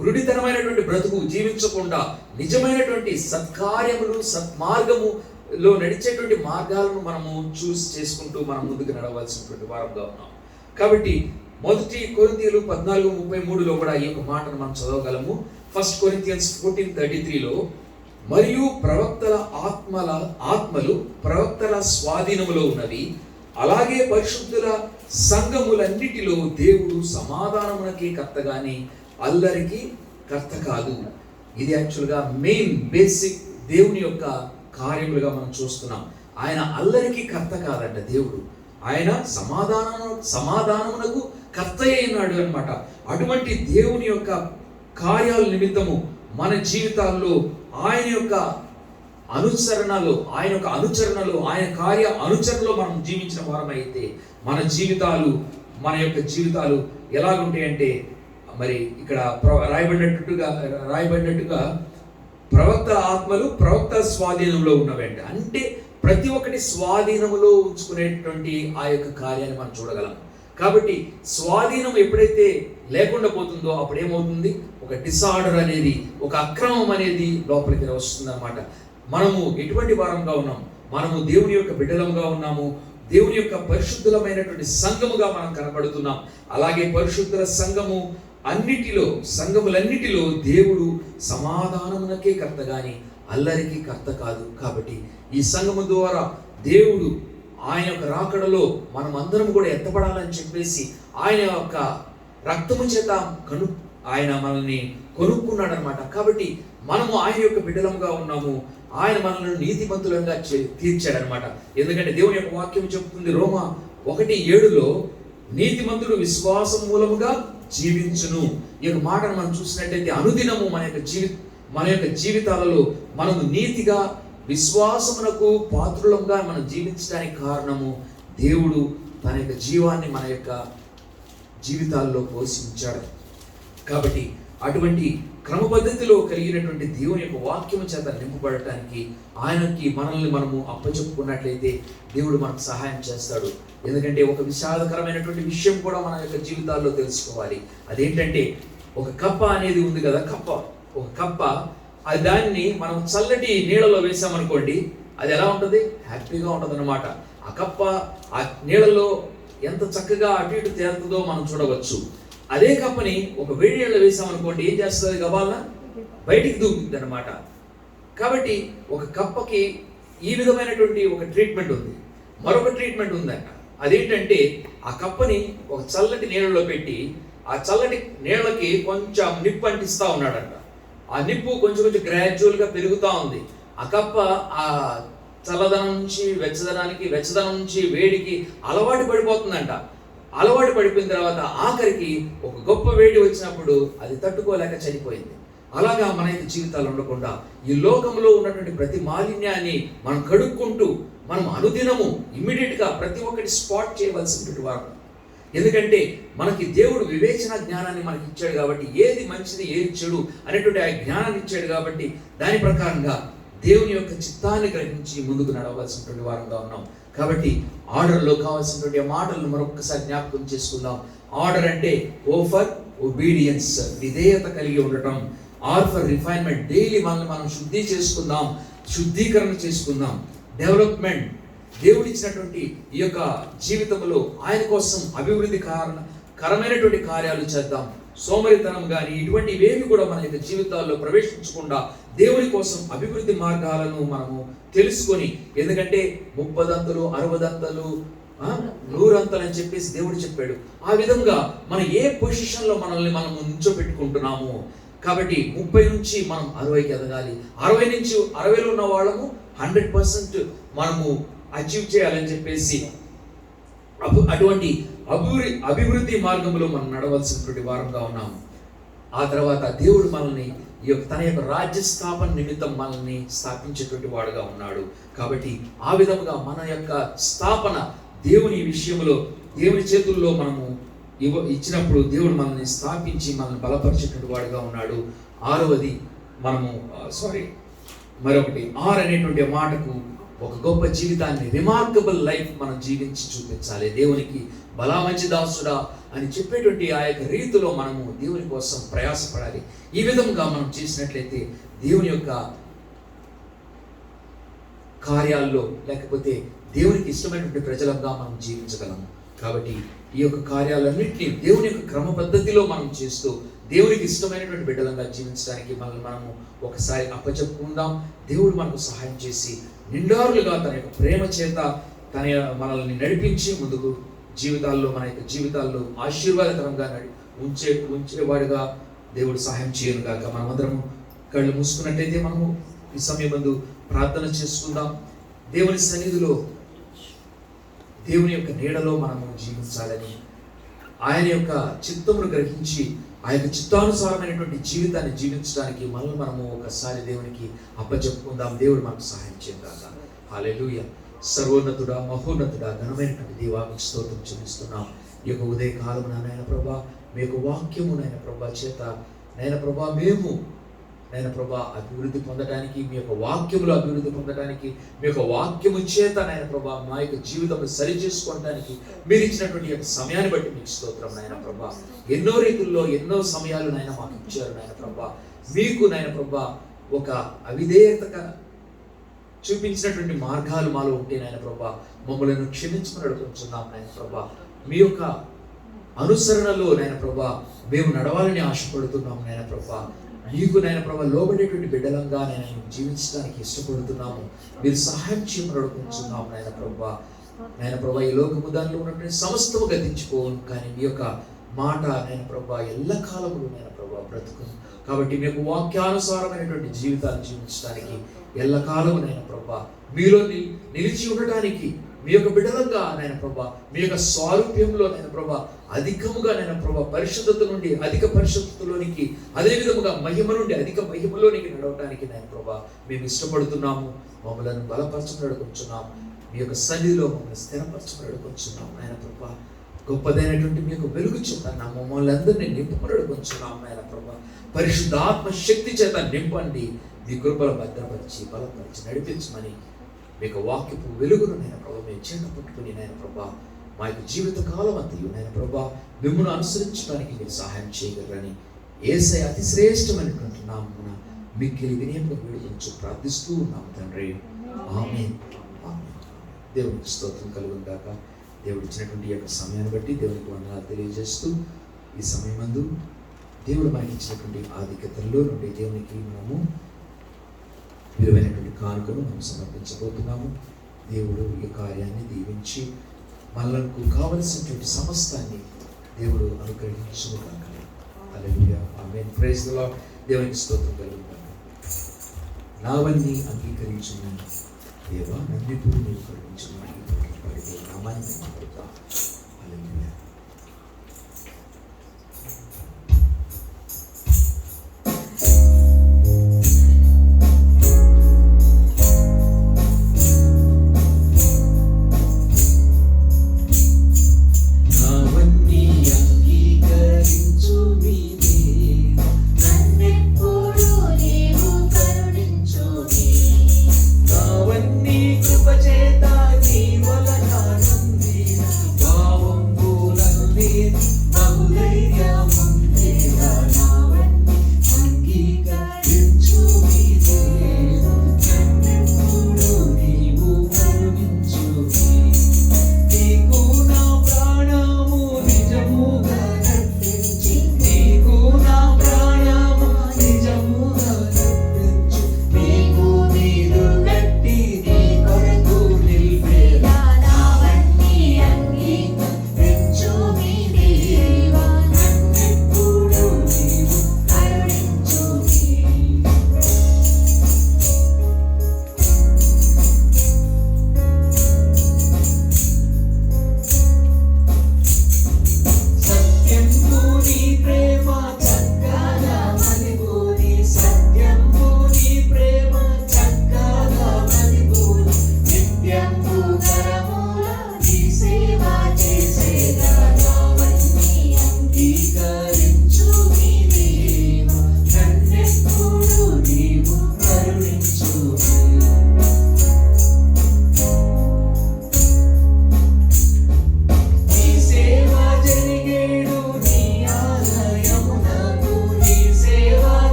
గురుడితనమైనటువంటి బ్రతుకు జీవించకుండా నిజమైనటువంటి సత్కార్యములు సత్మార్గములో నడిచేటువంటి మార్గాలను మనము చేసుకుంటూ మనం ముందుకు నడవలసినటువంటి వారంగా ఉన్నాము. కాబట్టి 1 కొరింథీయులు 14:33లో కూడా ఈ యొక్క మాటను మనం చదవగలము. 1 Corinthians 14:33లో మరియు ప్రవక్తల ఆత్మలు ప్రవక్తల స్వాధీనములో ఉన్నవి, అలాగే పరిశుద్ధుల సంఘములన్నిటిలో దేవుడు సమాధానమునకి కర్త గాని అల్లరికి కర్త కాదు. ఇది యాక్చువల్గా మెయిన్ బేసిక్ దేవుని యొక్క కార్యములుగా మనం చూస్తున్నాం. ఆయన అల్లరికి కర్త కాదంట దేవుడు, ఆయన సమాధానమునకు కర్త అయినాడు అనమాట. అటువంటి దేవుని యొక్క కార్యాల నిమిత్తము మన జీవితాల్లో ఆయన యొక్క అనుచరణలో ఆయన కార్య అనుచరణలో మనం జీవించిన వారమైతే మన యొక్క జీవితాలు ఎలాగుంటాయంటే, మరి ఇక్కడ రాయబడినట్టుగా ప్రవక్తల ఆత్మలు ప్రవక్తల స్వాధీనంలో ఉన్నవంట. అంటే ప్రతి ఒక్కటి స్వాధీనములో ఉంచుకునేటువంటి ఆ యొక్క కార్యాన్ని మనం చూడగలం. కాబట్టి స్వాధీనం ఎప్పుడైతే లేకుండా పోతుందో అప్పుడు ఏమవుతుంది, ఒక డిసార్డర్ అనేది, ఒక అక్రమం అనేది లోపలికి వస్తుంది అన్నమాట. మనము ఎటువంటి వారంగా ఉన్నాము, మనము దేవుని యొక్క బిడ్డలంగా ఉన్నాము. దేవుని యొక్క పరిశుద్ధులమైనటువంటి సంఘముగా మనం కనబడుతున్నాం. అలాగే పరిశుద్ధుల సంఘములన్నిటిలో దేవుడు సమాధానమునకే కర్త గాని అల్లరికి కర్త కాదు. కాబట్టి ఈ సంఘము ద్వారా దేవుడు ఆయన యొక్క రాకడలో మనం అందరం కూడా ఎత్తపడాలని చెప్పేసి ఆయన యొక్క రక్తము చేత ఆయన మనల్ని కొనుక్కున్నాడు అనమాట. కాబట్టి మనము ఆయన యొక్క బిడ్డలముగా ఉన్నాము. ఆయన మనల్ని నీతిమంతులంగా తీర్చాడనమాట. ఎందుకంటే దేవుని యొక్క వాక్యం చెప్తుంది రోమా 1:7 నీతిమంతుడు విశ్వాసం మూలముగా జీవించును. ఈ యొక్క మాటను మనం చూసినట్లయితే అనుదినము మన యొక్క జీవితాలలో మనము నీతిగా విశ్వాసమునకు పాత్రులంగా మనం జీవించడానికి కారణము దేవుడు తన యొక్క జీవాన్ని మన యొక్క జీవితాల్లో పోషించాడు. కాబట్టి అటువంటి క్రమ పద్ధతిలో కలిగినటువంటి దేవుని యొక్క వాక్యము చేత నింపబడటానికి ఆయనకి మనల్ని మనము అప్పచెప్పుకున్నట్లయితే దేవుడు మనకు సహాయం చేస్తాడు. ఎందుకంటే ఒక విషాదకరమైనటువంటి విషయం కూడా మన యొక్క జీవితాల్లో తెలుసుకోవాలి. అదేంటంటే ఒక కప్ప అనేది ఉంది కదా, ఒక కప్ప అది దాన్ని మనం చల్లటి నీళ్ళలో వేసామనుకోండి, అది ఎలా ఉంటుంది? హ్యాపీగా ఉంటుంది అన్నమాట. ఆ కప్ప ఆ నీళ్ళలో ఎంత చక్కగా అటు ఇటు తేలుతుందో మనం చూడవచ్చు. అదే కప్పని ఒక వేడి నీళ్ళలో వేసామనుకోండి, ఏం చేస్తుంది? గబాలన బయటికి దూకుతుంది అనమాట. కాబట్టి ఒక కప్పకి ఈ విధమైనటువంటి ఒక ట్రీట్మెంట్ ఉంది. మరొక ట్రీట్మెంట్ ఉందంట. అదేంటంటే ఆ కప్పని ఒక చల్లటి నీళ్ళలో పెట్టి ఆ చల్లటి నీళ్ళకి కొంచెం నిప్పు అంటిస్తా ఉన్నాడంట. ఆ నిప్పు కొంచెం గ్రాడ్యువల్గా పెరుగుతూ ఉంది. ఆ కప్ప ఆ చల్లదనం నుంచి వెచ్చదనం నుంచి వేడికి అలవాటు పడిపోతుందంట. అలవాటు పడిపోయిన తర్వాత ఆఖరికి ఒక గొప్ప వేడి వచ్చినప్పుడు అది తట్టుకోలేక చనిపోయింది. అలాగా మన యొక్క జీవితాలు ఉండకుండా ఈ లోకంలో ఉన్నటువంటి ప్రతి మాలిన్యాన్ని మనం కడుక్కుంటూ మనం అనుదినము ఇమ్మీడియట్గా ప్రతి ఒక్కటి స్పాట్ చేయవలసినటువంటి వారు. ఎందుకంటే మనకి దేవుడు వివేచన జ్ఞానాన్ని మనకి ఇచ్చాడు కాబట్టి ఏది మంచిది ఏది చెడు అనేటువంటి ఆ జ్ఞానాన్ని ఇచ్చాడు కాబట్టి దాని ప్రకారంగా దేవుని యొక్క చిత్తాన్ని గ్రహించి ముందుకు నడవలసినటువంటి వారంగా ఉన్నాం. కాబట్టి ఆర్డర్లో కావాల్సినటువంటి మాటలను మరొకసారి జ్ఞాపకం చేసుకుందాం. ఆర్డర్ అంటే ఓ ఫర్ ఒబీడియన్స్, విధేయత కలిగి ఉండటం. ఆర్ ఫర్ రిఫైన్మెంట్, డైలీ మనల్ని మనం శుద్ధీకరణ చేసుకుందాం. డెవలప్మెంట్, దేవుడిచ్చినటువంటి ఈ యొక్క జీవితంలో ఆయన కోసం అభివృద్ధికరమైనటువంటి కార్యాలు చేద్దాం. సోమరితనం కానీ ఇటువంటివేవి కూడా మన యొక్క జీవితాల్లో ప్రవేశించకుండా దేవుని కోసం అభివృద్ధి మార్గాలను మనము తెలుసుకొని, ఎందుకంటే 30 అంతలు 60 అంతలు 100 అంతలు అని చెప్పేసి దేవుడు చెప్పాడు. ఆ విధంగా మనం ఏ పొజిషన్లో మనల్ని మనం ఉంచోపెట్టుకుంటున్నాము. కాబట్టి 30 నుంచి మనం 60కి ఎదగాలి. 60 నుంచి 60లో ఉన్న వాళ్ళము 100% మనము అచీవ్ చేయాలని చెప్పేసి అటువంటి అభివృద్ధి మార్గంలో మనం నడవలసినటువంటి వారంగా ఉన్నాము. ఆ తర్వాత దేవుడు మనల్ని తన యొక్క రాజ్య స్థాపన నిమిత్తం మనల్ని స్థాపించేటువంటి వాడుగా ఉన్నాడు. కాబట్టి ఆ విధముగా మన యొక్క స్థాపన దేవుని విషయంలో దేవుని చేతుల్లో మనము ఇచ్చినప్పుడు దేవుడు మనల్ని స్థాపించి మనల్ని బలపరిచేటువంటి వాడుగా ఉన్నాడు. మరొకటి ఆర్ అనేటువంటి మాటకు ఒక గొప్ప జీవితాన్ని, రిమార్కబుల్ లైఫ్ మనం జీవించి చూపించాలి. దేవునికి బలా మంచి దాసుడా అని చెప్పేటువంటి ఆ యొక్క రీతిలో మనము దేవుని కోసం ప్రయాసపడాలి. ఈ విధంగా మనం చేసినట్లయితే దేవుని యొక్క కార్యాల్లో లేకపోతే దేవునికి ఇష్టమైనటువంటి ప్రజలంగా మనం జీవించగలము. కాబట్టి ఈ యొక్క కార్యాలన్నింటినీ దేవుని యొక్క క్రమ పద్ధతిలో మనం చేస్తూ దేవునికి ఇష్టమైనటువంటి బిడ్డలంగా జీవించడానికి మనము ఒకసారి అప్పచెప్పుకుందాం. దేవుడు మనకు సహాయం చేసి నిండారులుగా తన యొక్క ప్రేమ చేత మనల్ని నడిపించి ముందుకు మన యొక్క జీవితాల్లో ఆశీర్వాదకరంగా ఉంచేవాడుగా దేవుడు సహాయం చేయను గాక. మనమందరం కళ్ళు మూసుకున్నట్టయితే మనము ఈ సమయం ముందు ప్రార్థన చేసుకుందాం. దేవుని సన్నిధిలో దేవుని యొక్క నీడలో మనము జీవించాలని, ఆయన యొక్క చిత్తమును గ్రహించి ఆ యొక్క చిత్తానుసారమైనటువంటి జీవితాన్ని జీవించడానికి మనము ఒకసారి దేవునికి అప్పచెప్పుకుందాం. దేవుడు మనకు సహాయం చేయగాక. హల్లెలూయా. సర్వోన్నతుడా, మహోన్నతుడా, ఘనమైనటువంటి దేవా మీకు స్తోత్రం చెల్లిస్తున్నాం. ఈ యొక్క ఉదయ కాలమున నాయన ప్రభా మీ యొక్క వాక్యము నాయన ప్రభా చేత నాయన ప్రభా మేము నాయన ప్రభా అభివృద్ధి పొందడానికి, మీ యొక్క వాక్యములు అభివృద్ధి పొందడానికి, మీ యొక్క వాక్యము చేత నాయన ప్రభా మా యొక్క జీవితం సరి చేసుకోవడానికి మీరు ఇచ్చినటువంటి యొక్క సమయాన్ని బట్టి మీకు స్తోత్రం నాయన ప్రభా. ఎన్నో రీతుల్లో ఎన్నో సమయాలు నాయన మాకు ఇచ్చారు నాయన ప్రభా. మీకు నాయన ప్రభా ఒక చూపించినటువంటి మార్గాలు మాలో ఉంటే నాయన ప్రభా మమ్మలను క్షమించమని అడుగుతున్నాం నాయన ప్రభా. మీ యొక్క అనుసరణలో నాయన ప్రభా మేము నడవాలని ఆశపడుతున్నాం నాయన ప్రభా. మీకు నాయన ప్రభా లోబడేటువంటి బిడ్డలంగా నేను జీవించడానికి ఇష్టపడుతున్నాము. మీరు సహాయం చేయమని అడుగుతున్నాం నాయన ప్రభా. నాయన ప్రభా ఈ లోకము దానిలో ఉన్నటువంటి సమస్తము గతించిపోను, కానీ మీ యొక్క మాట నాయన ప్రభా ఎల్ల కాలములు నాయన ప్రభా బ్రతుకును. కాబట్టి మీకు వాక్యానుసారమైనటువంటి జీవితాన్ని జీవించడానికి ఎల్లకాలము నాయన ప్రభా మీలో నిలిచి ఉండటానికి మీ యొక్క బిడ్డలంగా నాయన ప్రభా మీ యొక్క స్వారూప్యంలో నాయన ప్రభా అధికముగా నాయన ప్రభా పరిశుద్ధత నుండి అధిక పరిశుద్ధతలోనికి, అదే విధముగా మహిమ నుండి అధిక మహిమలోనికి నడవడానికి నాయన ప్రభా మేము ఇష్టపడుతున్నాము. మమ్మలను బలపరచమని అడుగుతున్నాము. మీ యొక్క సన్నిధిలో మమ్మల్ని స్థిరపరచమని అడుగుతున్నాము నాయన ప్రభా. గొప్పదైనటువంటి మీ యొక్క వెలుగు చేత నా మమ్మల్ని అందరినీ నింపమని అడుగుతున్నాము నాయన ప్రభా. పరిశుద్ధాత్మ శక్తి చేత నింపండి. మీ కృపలో భద్రపరిచి బలపరిచి నడిపించమని మీ యొక్క వాక్యపు వెలుగును నాయన ప్రభా మేము చేత పట్టుకుని నాయన ప్రభా మా యొక్క జీవిత కాలం అంతయు నాయన ప్రభా మిమ్మల్ని అనుసరించడానికి మీరు సహాయం చేయగలరని యేసయ్య అతి శ్రేష్టమైనటువంటి నామమున మిక్కిలి వినయంగా వేడుకొంచు ప్రార్థిస్తూ ఉన్నాము తండ్రి. ఆమేన్. ఆమేన్. దేవునికి స్తోత్రం కలుగును గాక. దేవుడు ఇచ్చినటువంటి యొక్క సమయాన్ని బట్టి దేవునికి వందనాలు తెలియజేస్తూ ఈ సమయమందు దేవుడు మనకి ఇచ్చినటువంటి ఆధిక్యతల్లో నుండి దేవునికి మనము విలువైనటువంటి కానుకను మనం సమర్పించబోతున్నాము. దేవుడు ఈ కార్యాన్ని దీవించి మనకు కావలసినటువంటి సమస్తాన్ని దేవుడు అనుగ్రహించును గాక. Hallelujah. Amen. Praise the lord. దేవునికి స్తోత్రం కలుగును గాక. నావన్నీ అంగీకరించున్నాను దేవా, నన్నిప్పుడు నీవు కరుణించున్నాను. నామాన్ని మహిమపరుద్దాం. హల్లెలూయా. బహుధైర్యముంది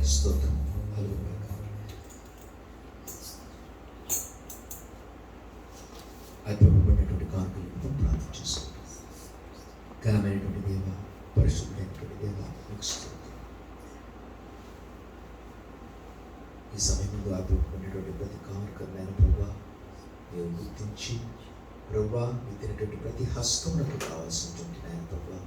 దేవునికి స్తోత్రం. హల్లెలూయా. అద్భుతమైనటువంటి కానుకలు ప్రార్థన చేసుకుంటాం. ఘనమైనటువంటి దేవ, పరిశుద్ధమైనటువంటి దేవ, మీకు స్తోత్రం. ఈ సమయంలో అద్భుతమైనటువంటి ప్రతి కానుకలైన ప్రభా మీరు గుర్తించి ప్రభా ఇచ్చినటువంటి ప్రతి హస్తమునకు కావాల్సినటువంటి నాయన ప్రభా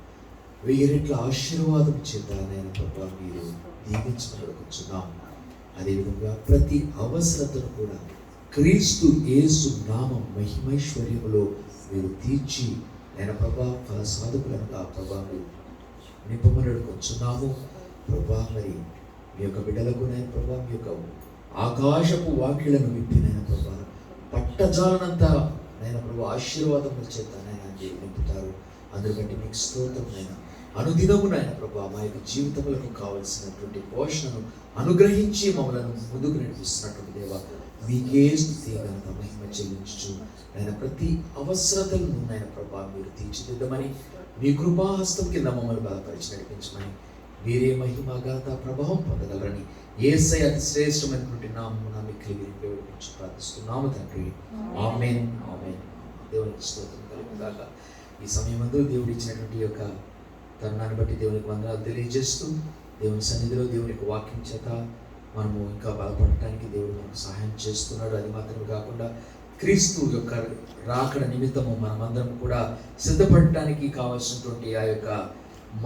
1000 రెట్ల ఆశీర్వాదం చేత నాయన ప్రభా మీరు దీవించమని అడుగుతున్నాం. అదేవిధంగా ప్రతి అవసరతను కూడా క్రీస్తు యేసు నామం మహిమైశ్వర్యములో మీరు తీర్చి నాయన ప్రభా ఫల సాధకులనుగా ప్రభా మీరు నింపమని అడుగుతున్నాము. ప్రభా మరి మీ యొక్క బిడ్డలకు నాయన ప్రభా మీ యొక్క ఆకాశపు వాక్యలను విప్పినైన ప్రభా పట్టజాలనంతా నాయన ప్రభా ఆశీర్వాదముల చేత నాయన నింపుతారు. అందుకు బట్టి మీకు స్తోత్రం నాయన. అనుదినము నాయన ప్రభా మా యొక్క జీవితములకు కావలసినటువంటి పోషణను అనుగ్రహించి మమ్మలను ముందుకు నడిపిస్తున్నటువంటి దేవ మీకే స్తుతి ఘనత మహిమ చెల్లించుచు నాయన ప్రతి అవసరతలను నాయన ప్రభా మీరు తీర్చిదిద్దమని మీ కృపాహస్తం కింద మమ్మల్ని బలపరిచి నడిపించమని మీరే మహిమ ఘనత ప్రభావం పొందగలరని యేసయ్య అతి శ్రేష్టమైనటువంటి నామమున మిక్కిలి వినిపించి ప్రార్థిస్తున్నాము తండ్రి. ఆమేన్ ఆమేన్. దేవునికి స్తోత్రం కలుగుగాక. ఈ సమయమందు దేవుడు ఇచ్చినటువంటి యొక్క తరుణాన్ని బట్టి దేవునికి వందనాలు తెలియజేస్తూ దేవుని సన్నిధిలో దేవుని యొక్క వాక్యం చేత మనము ఇంకా బలపడటానికి దేవుడు మనకు సహాయం చేస్తున్నాడు. అది మాత్రమే కాకుండా క్రీస్తు యొక్క రాకడ నిమిత్తము మనమందరం కూడా సిద్ధపడటానికి కావాల్సినటువంటి ఆ యొక్క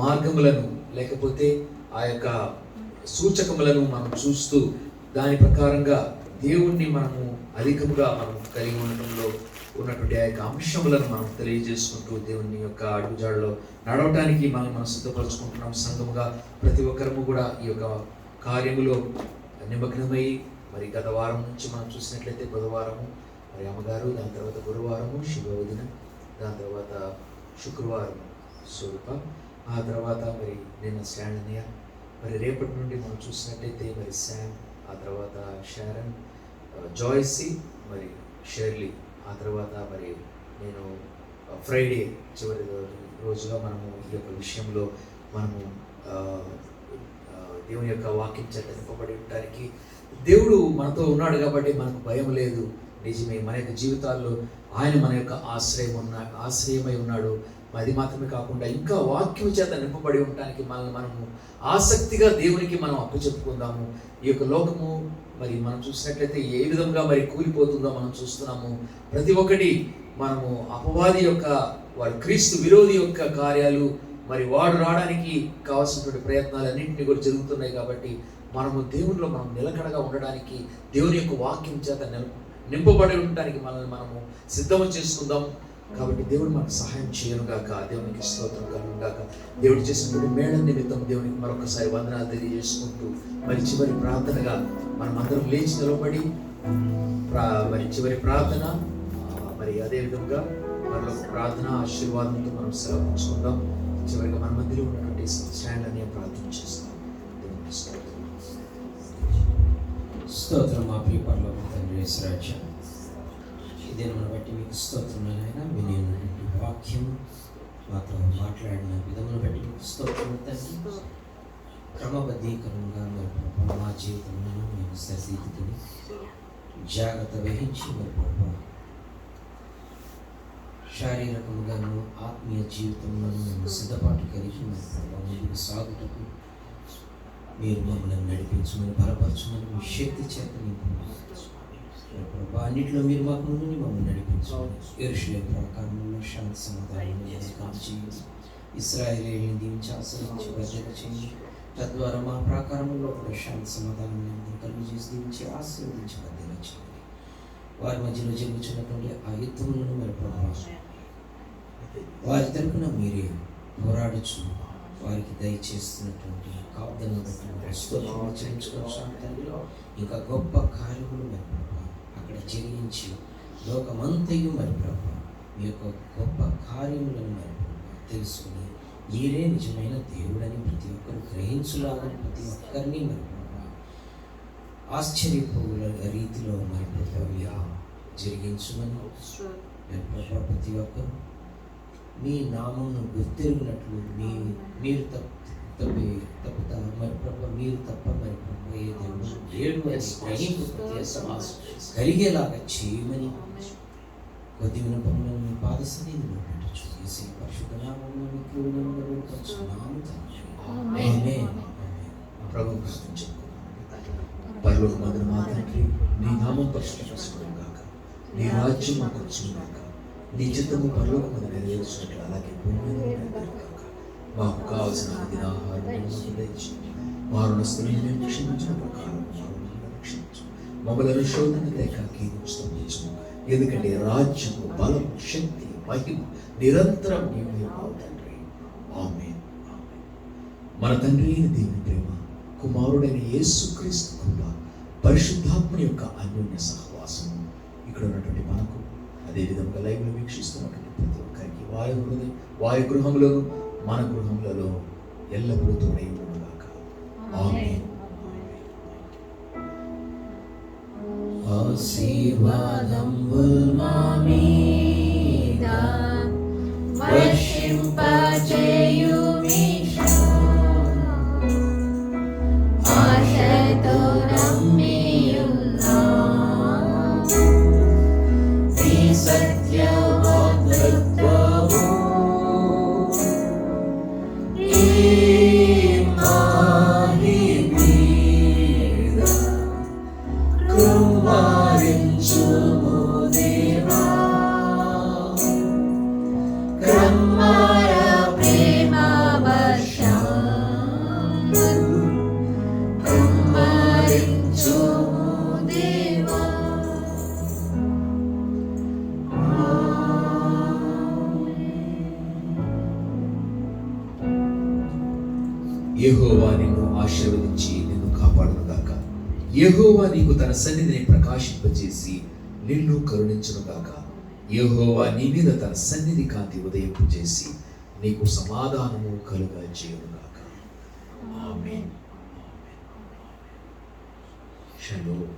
మార్గములను లేకపోతే ఆ యొక్క సూచకములను మనం చూస్తూ దాని ప్రకారంగా దేవుణ్ణి మనము అధికముగా మనం కలిగి ఉండటంలో ఉన్నటువంటి ఆ యొక్క అంశములను మనం తెలియజేసుకుంటూ దేవుని యొక్క అడుగుజాడలో నడవటానికి మనం సిద్ధపరచుకుంటున్నాం. సంఘముగా ప్రతి ఒక్కరము కూడా ఈ యొక్క కార్యములో నిమగ్నమై మరి గత వారం నుంచి మనం చూసినట్లయితే బుధవారము మరి అమ్మగారు, దాని తర్వాత గురువారము శివవదిన, దాని తర్వాత శుక్రవారం స్వరూప, ఆ తర్వాత మరి నిన్న స్టాండ్ అన్నయ్య, మరి రేపటి నుండి మనం చూసినట్టయితే మరి శామ్, ఆ తర్వాత షారన్, జాయ్సీ, మరి షెర్లీ, ఆ తర్వాత మరి నేను ఫ్రైడే చివరి రోజుగా మనము ఈ యొక్క విషయంలో మనము దేవుని యొక్క వాక్యం చేత నింపబడి ఉండడానికి దేవుడు మనతో ఉన్నాడు కాబట్టి మనకు భయం లేదు. నిజమే, మన యొక్క జీవితాల్లో ఆయన మన యొక్క ఆశ్రయమై ఉన్నాడు. అది మాత్రమే కాకుండా ఇంకా వాక్యం చేత నింపబడి ఉండటానికి మనము ఆసక్తిగా దేవునికి మనం అప్పచెప్పుకుందాము. ఈ యొక్క లోకము మరి మనం చూసినట్లయితే ఏ విధంగా మరి కూలిపోతుందో మనం చూస్తున్నాము. ప్రతి ఒక్కటి మనము అపవాది యొక్క వారి క్రీస్తు విరోధి యొక్క కార్యాలు మరి వాడు రావడానికి కావాల్సినటువంటి ప్రయత్నాలన్నింటినీ కూడా జరుగుతున్నాయి. కాబట్టి మనము దేవునిలో మనం నిలకడగా ఉండడానికి దేవుని యొక్క వాక్యం చేత నింపబడి ఉండడానికి మనము సిద్ధం చేసుకుందాం. కాబట్టి దేవుడు మనకు సహాయం చేయనుగాక. దేవునికి స్తోత్రం కలుగుగాక. దేవుడు చేసినటువంటి మేళ నిమిత్తం దేవునికి మరొకసారి వందనాలు తెలియజేసుకుంటూ మరి చివరి ప్రార్థనగా మనం అందరం లేచి నిలబడి మరి చివరి ప్రార్థన మరి అదేవిధంగా మరొక ప్రార్థన ఆశీర్వాదంతో మనం సెలవుకుందాం. చివరిగా మన మధ్యలో ఉన్నటువంటి స్టాండ్ అనే ప్రార్థన చేస్తాం. దేవునికి స్తోత్రం. మా ప్రియపరలో తండ్రి యేసురాజ, ఇదే మనం బట్టి మీకు స్తోత్రం అయినా వినేటువంటి వాక్యం మాతో మాట్లాడిన విధమును బట్టి మీకు స్తోత్రం తండ్రి. క్రమబద్ధీకరంగా మరి మా జీవితంలో మేము సరిదిద్దుకుని జాగ్రత్త వహించి మరి శారీరకంగాను ఆత్మీయ జీవితంలో మేము సిద్ధపాటు కలిగి ముందుకు సాగుటకు మీరు మమ్మల్ని నడిపించమని బలపరచమని మీ శక్తి చేత అన్నింటిలో మీరు మాకు ముందు మమ్మల్ని నడిపించమని యెరూషలేము ప్రాకారంలో శాంతి సమాధానం కాంచి ఇశ్రాయేలీయులను దీవించి ఆశీర్వదించి వర్ధన చేయండి. తద్వారా మా ప్రాకారంలో కూడా శాంతి సమాధానం కలుగు చేసి దీవించి ఆశీర్వదించి వర్ధన చేయండి. వారి మధ్యలో జరుగుతున్నటువంటి ఆ యుద్ధములను మరి వారి తరపున మీరే పోరాడుచు వారికి దయచేస్తున్నటువంటి కాపుదలను బట్టి చేయించుకోవచ్చు. ఇంకా గొప్ప కార్యములు మరి అక్కడ జరిగించి లోకమంతయు మరి ప్రభా మీ యొక్క గొప్ప కార్యములను మరి తెలుసుకుని మీరే నిజమైన దేవుడని ప్రతి ఒక్కరు గ్రహించులాగని ప్రతి ఒక్కరిని మరి ప్రభా ఆశ్చర్యపోల రీతిలో మరి ప్రభా జరిగించమని ప్రభా ప్రతి ఒక్కరు మీ నామమును గుర్తెరిగినట్లు మీరు తప్పుతా మరి ప్రభా మీరు తప్ప మరి ప్రభా లేడు అని గ్రహింపు ప్రతి విశ్వాసం కలిగేలాగా చేయమని కొద్ది వినపములను మీ పాద సన్నిధిలో పెట్టచ్చు. యేసు పరిశుద్ధ నామములో మీకు వందనాలు పరచుచున్నాము తండ్రి. ఆమేన్. ప్రభు ప్రార్థించుకున్నాం. పరలోకమందున మా తండ్రి, నీ నామం పరిశుద్ధపరచబడును గాక, నీ రాజ్యం మాకు వచ్చును గాక, నీ చిత్తము పరలోకమందు నెరవేర్చినట్లు అలాగే భూమి మీద నెరవేరును గాక. మాకు కావలసిన దినాహారం మాకు దయచేయండి. మా రుణస్థులను మేము క్షమించిన ప్రకారం మమ్మల్ని రక్షించు. మమ్మల్ని శోధన లేక కీర్తించు. ఎందుకంటే రాజ్యము, బలం, శక్తి, మహిమ నిరంతరం నీవే ఉన్నావు తండ్రి. ఆమేన్. మన తండ్రి అయిన దేవుని ప్రేమ, కుమారుడైన యేసుక్రీస్తు కృప, పరిశుద్ధాత్మ యొక్క అన్యోన్య సహవాసం ఇక్కడ ఉన్నటువంటి మనకు, అదేవిధంగా లైవ్లో వీక్షిస్తున్నటువంటి ప్రతి ఒక్కరికి వారి గృహంలోను మన గృహంలో ఎల్లప్పుడూ తోడై ఉండుగాక. ఆమేన్. ఆశీర్వాదం మా మీద వర్షింపజేయుమీశా, ఆశతో నమ్మియున్నాము నీ సత్య వాగ్దత్తము. ఈ మాహి మీద కృమ్మరించుము దేవా, కమ్మర ప్రేమ వర్షం కృమ్మరించుము దేవా. యెహోవా నిన్ను ఆశీర్వదించి నిన్ను కాపాడునుగాక. యెహోవా నీకు తన సన్నిధిని ప్రకాశింపజేసి నిన్ను కరుణించునుగాక. యెహోవా నీ మీద తన సన్నిధి కాంతి ఉదయింపు చేసి నీకు సమాధానము కలుగా చేయునుగాక. ఆమేన్. షలోమ్.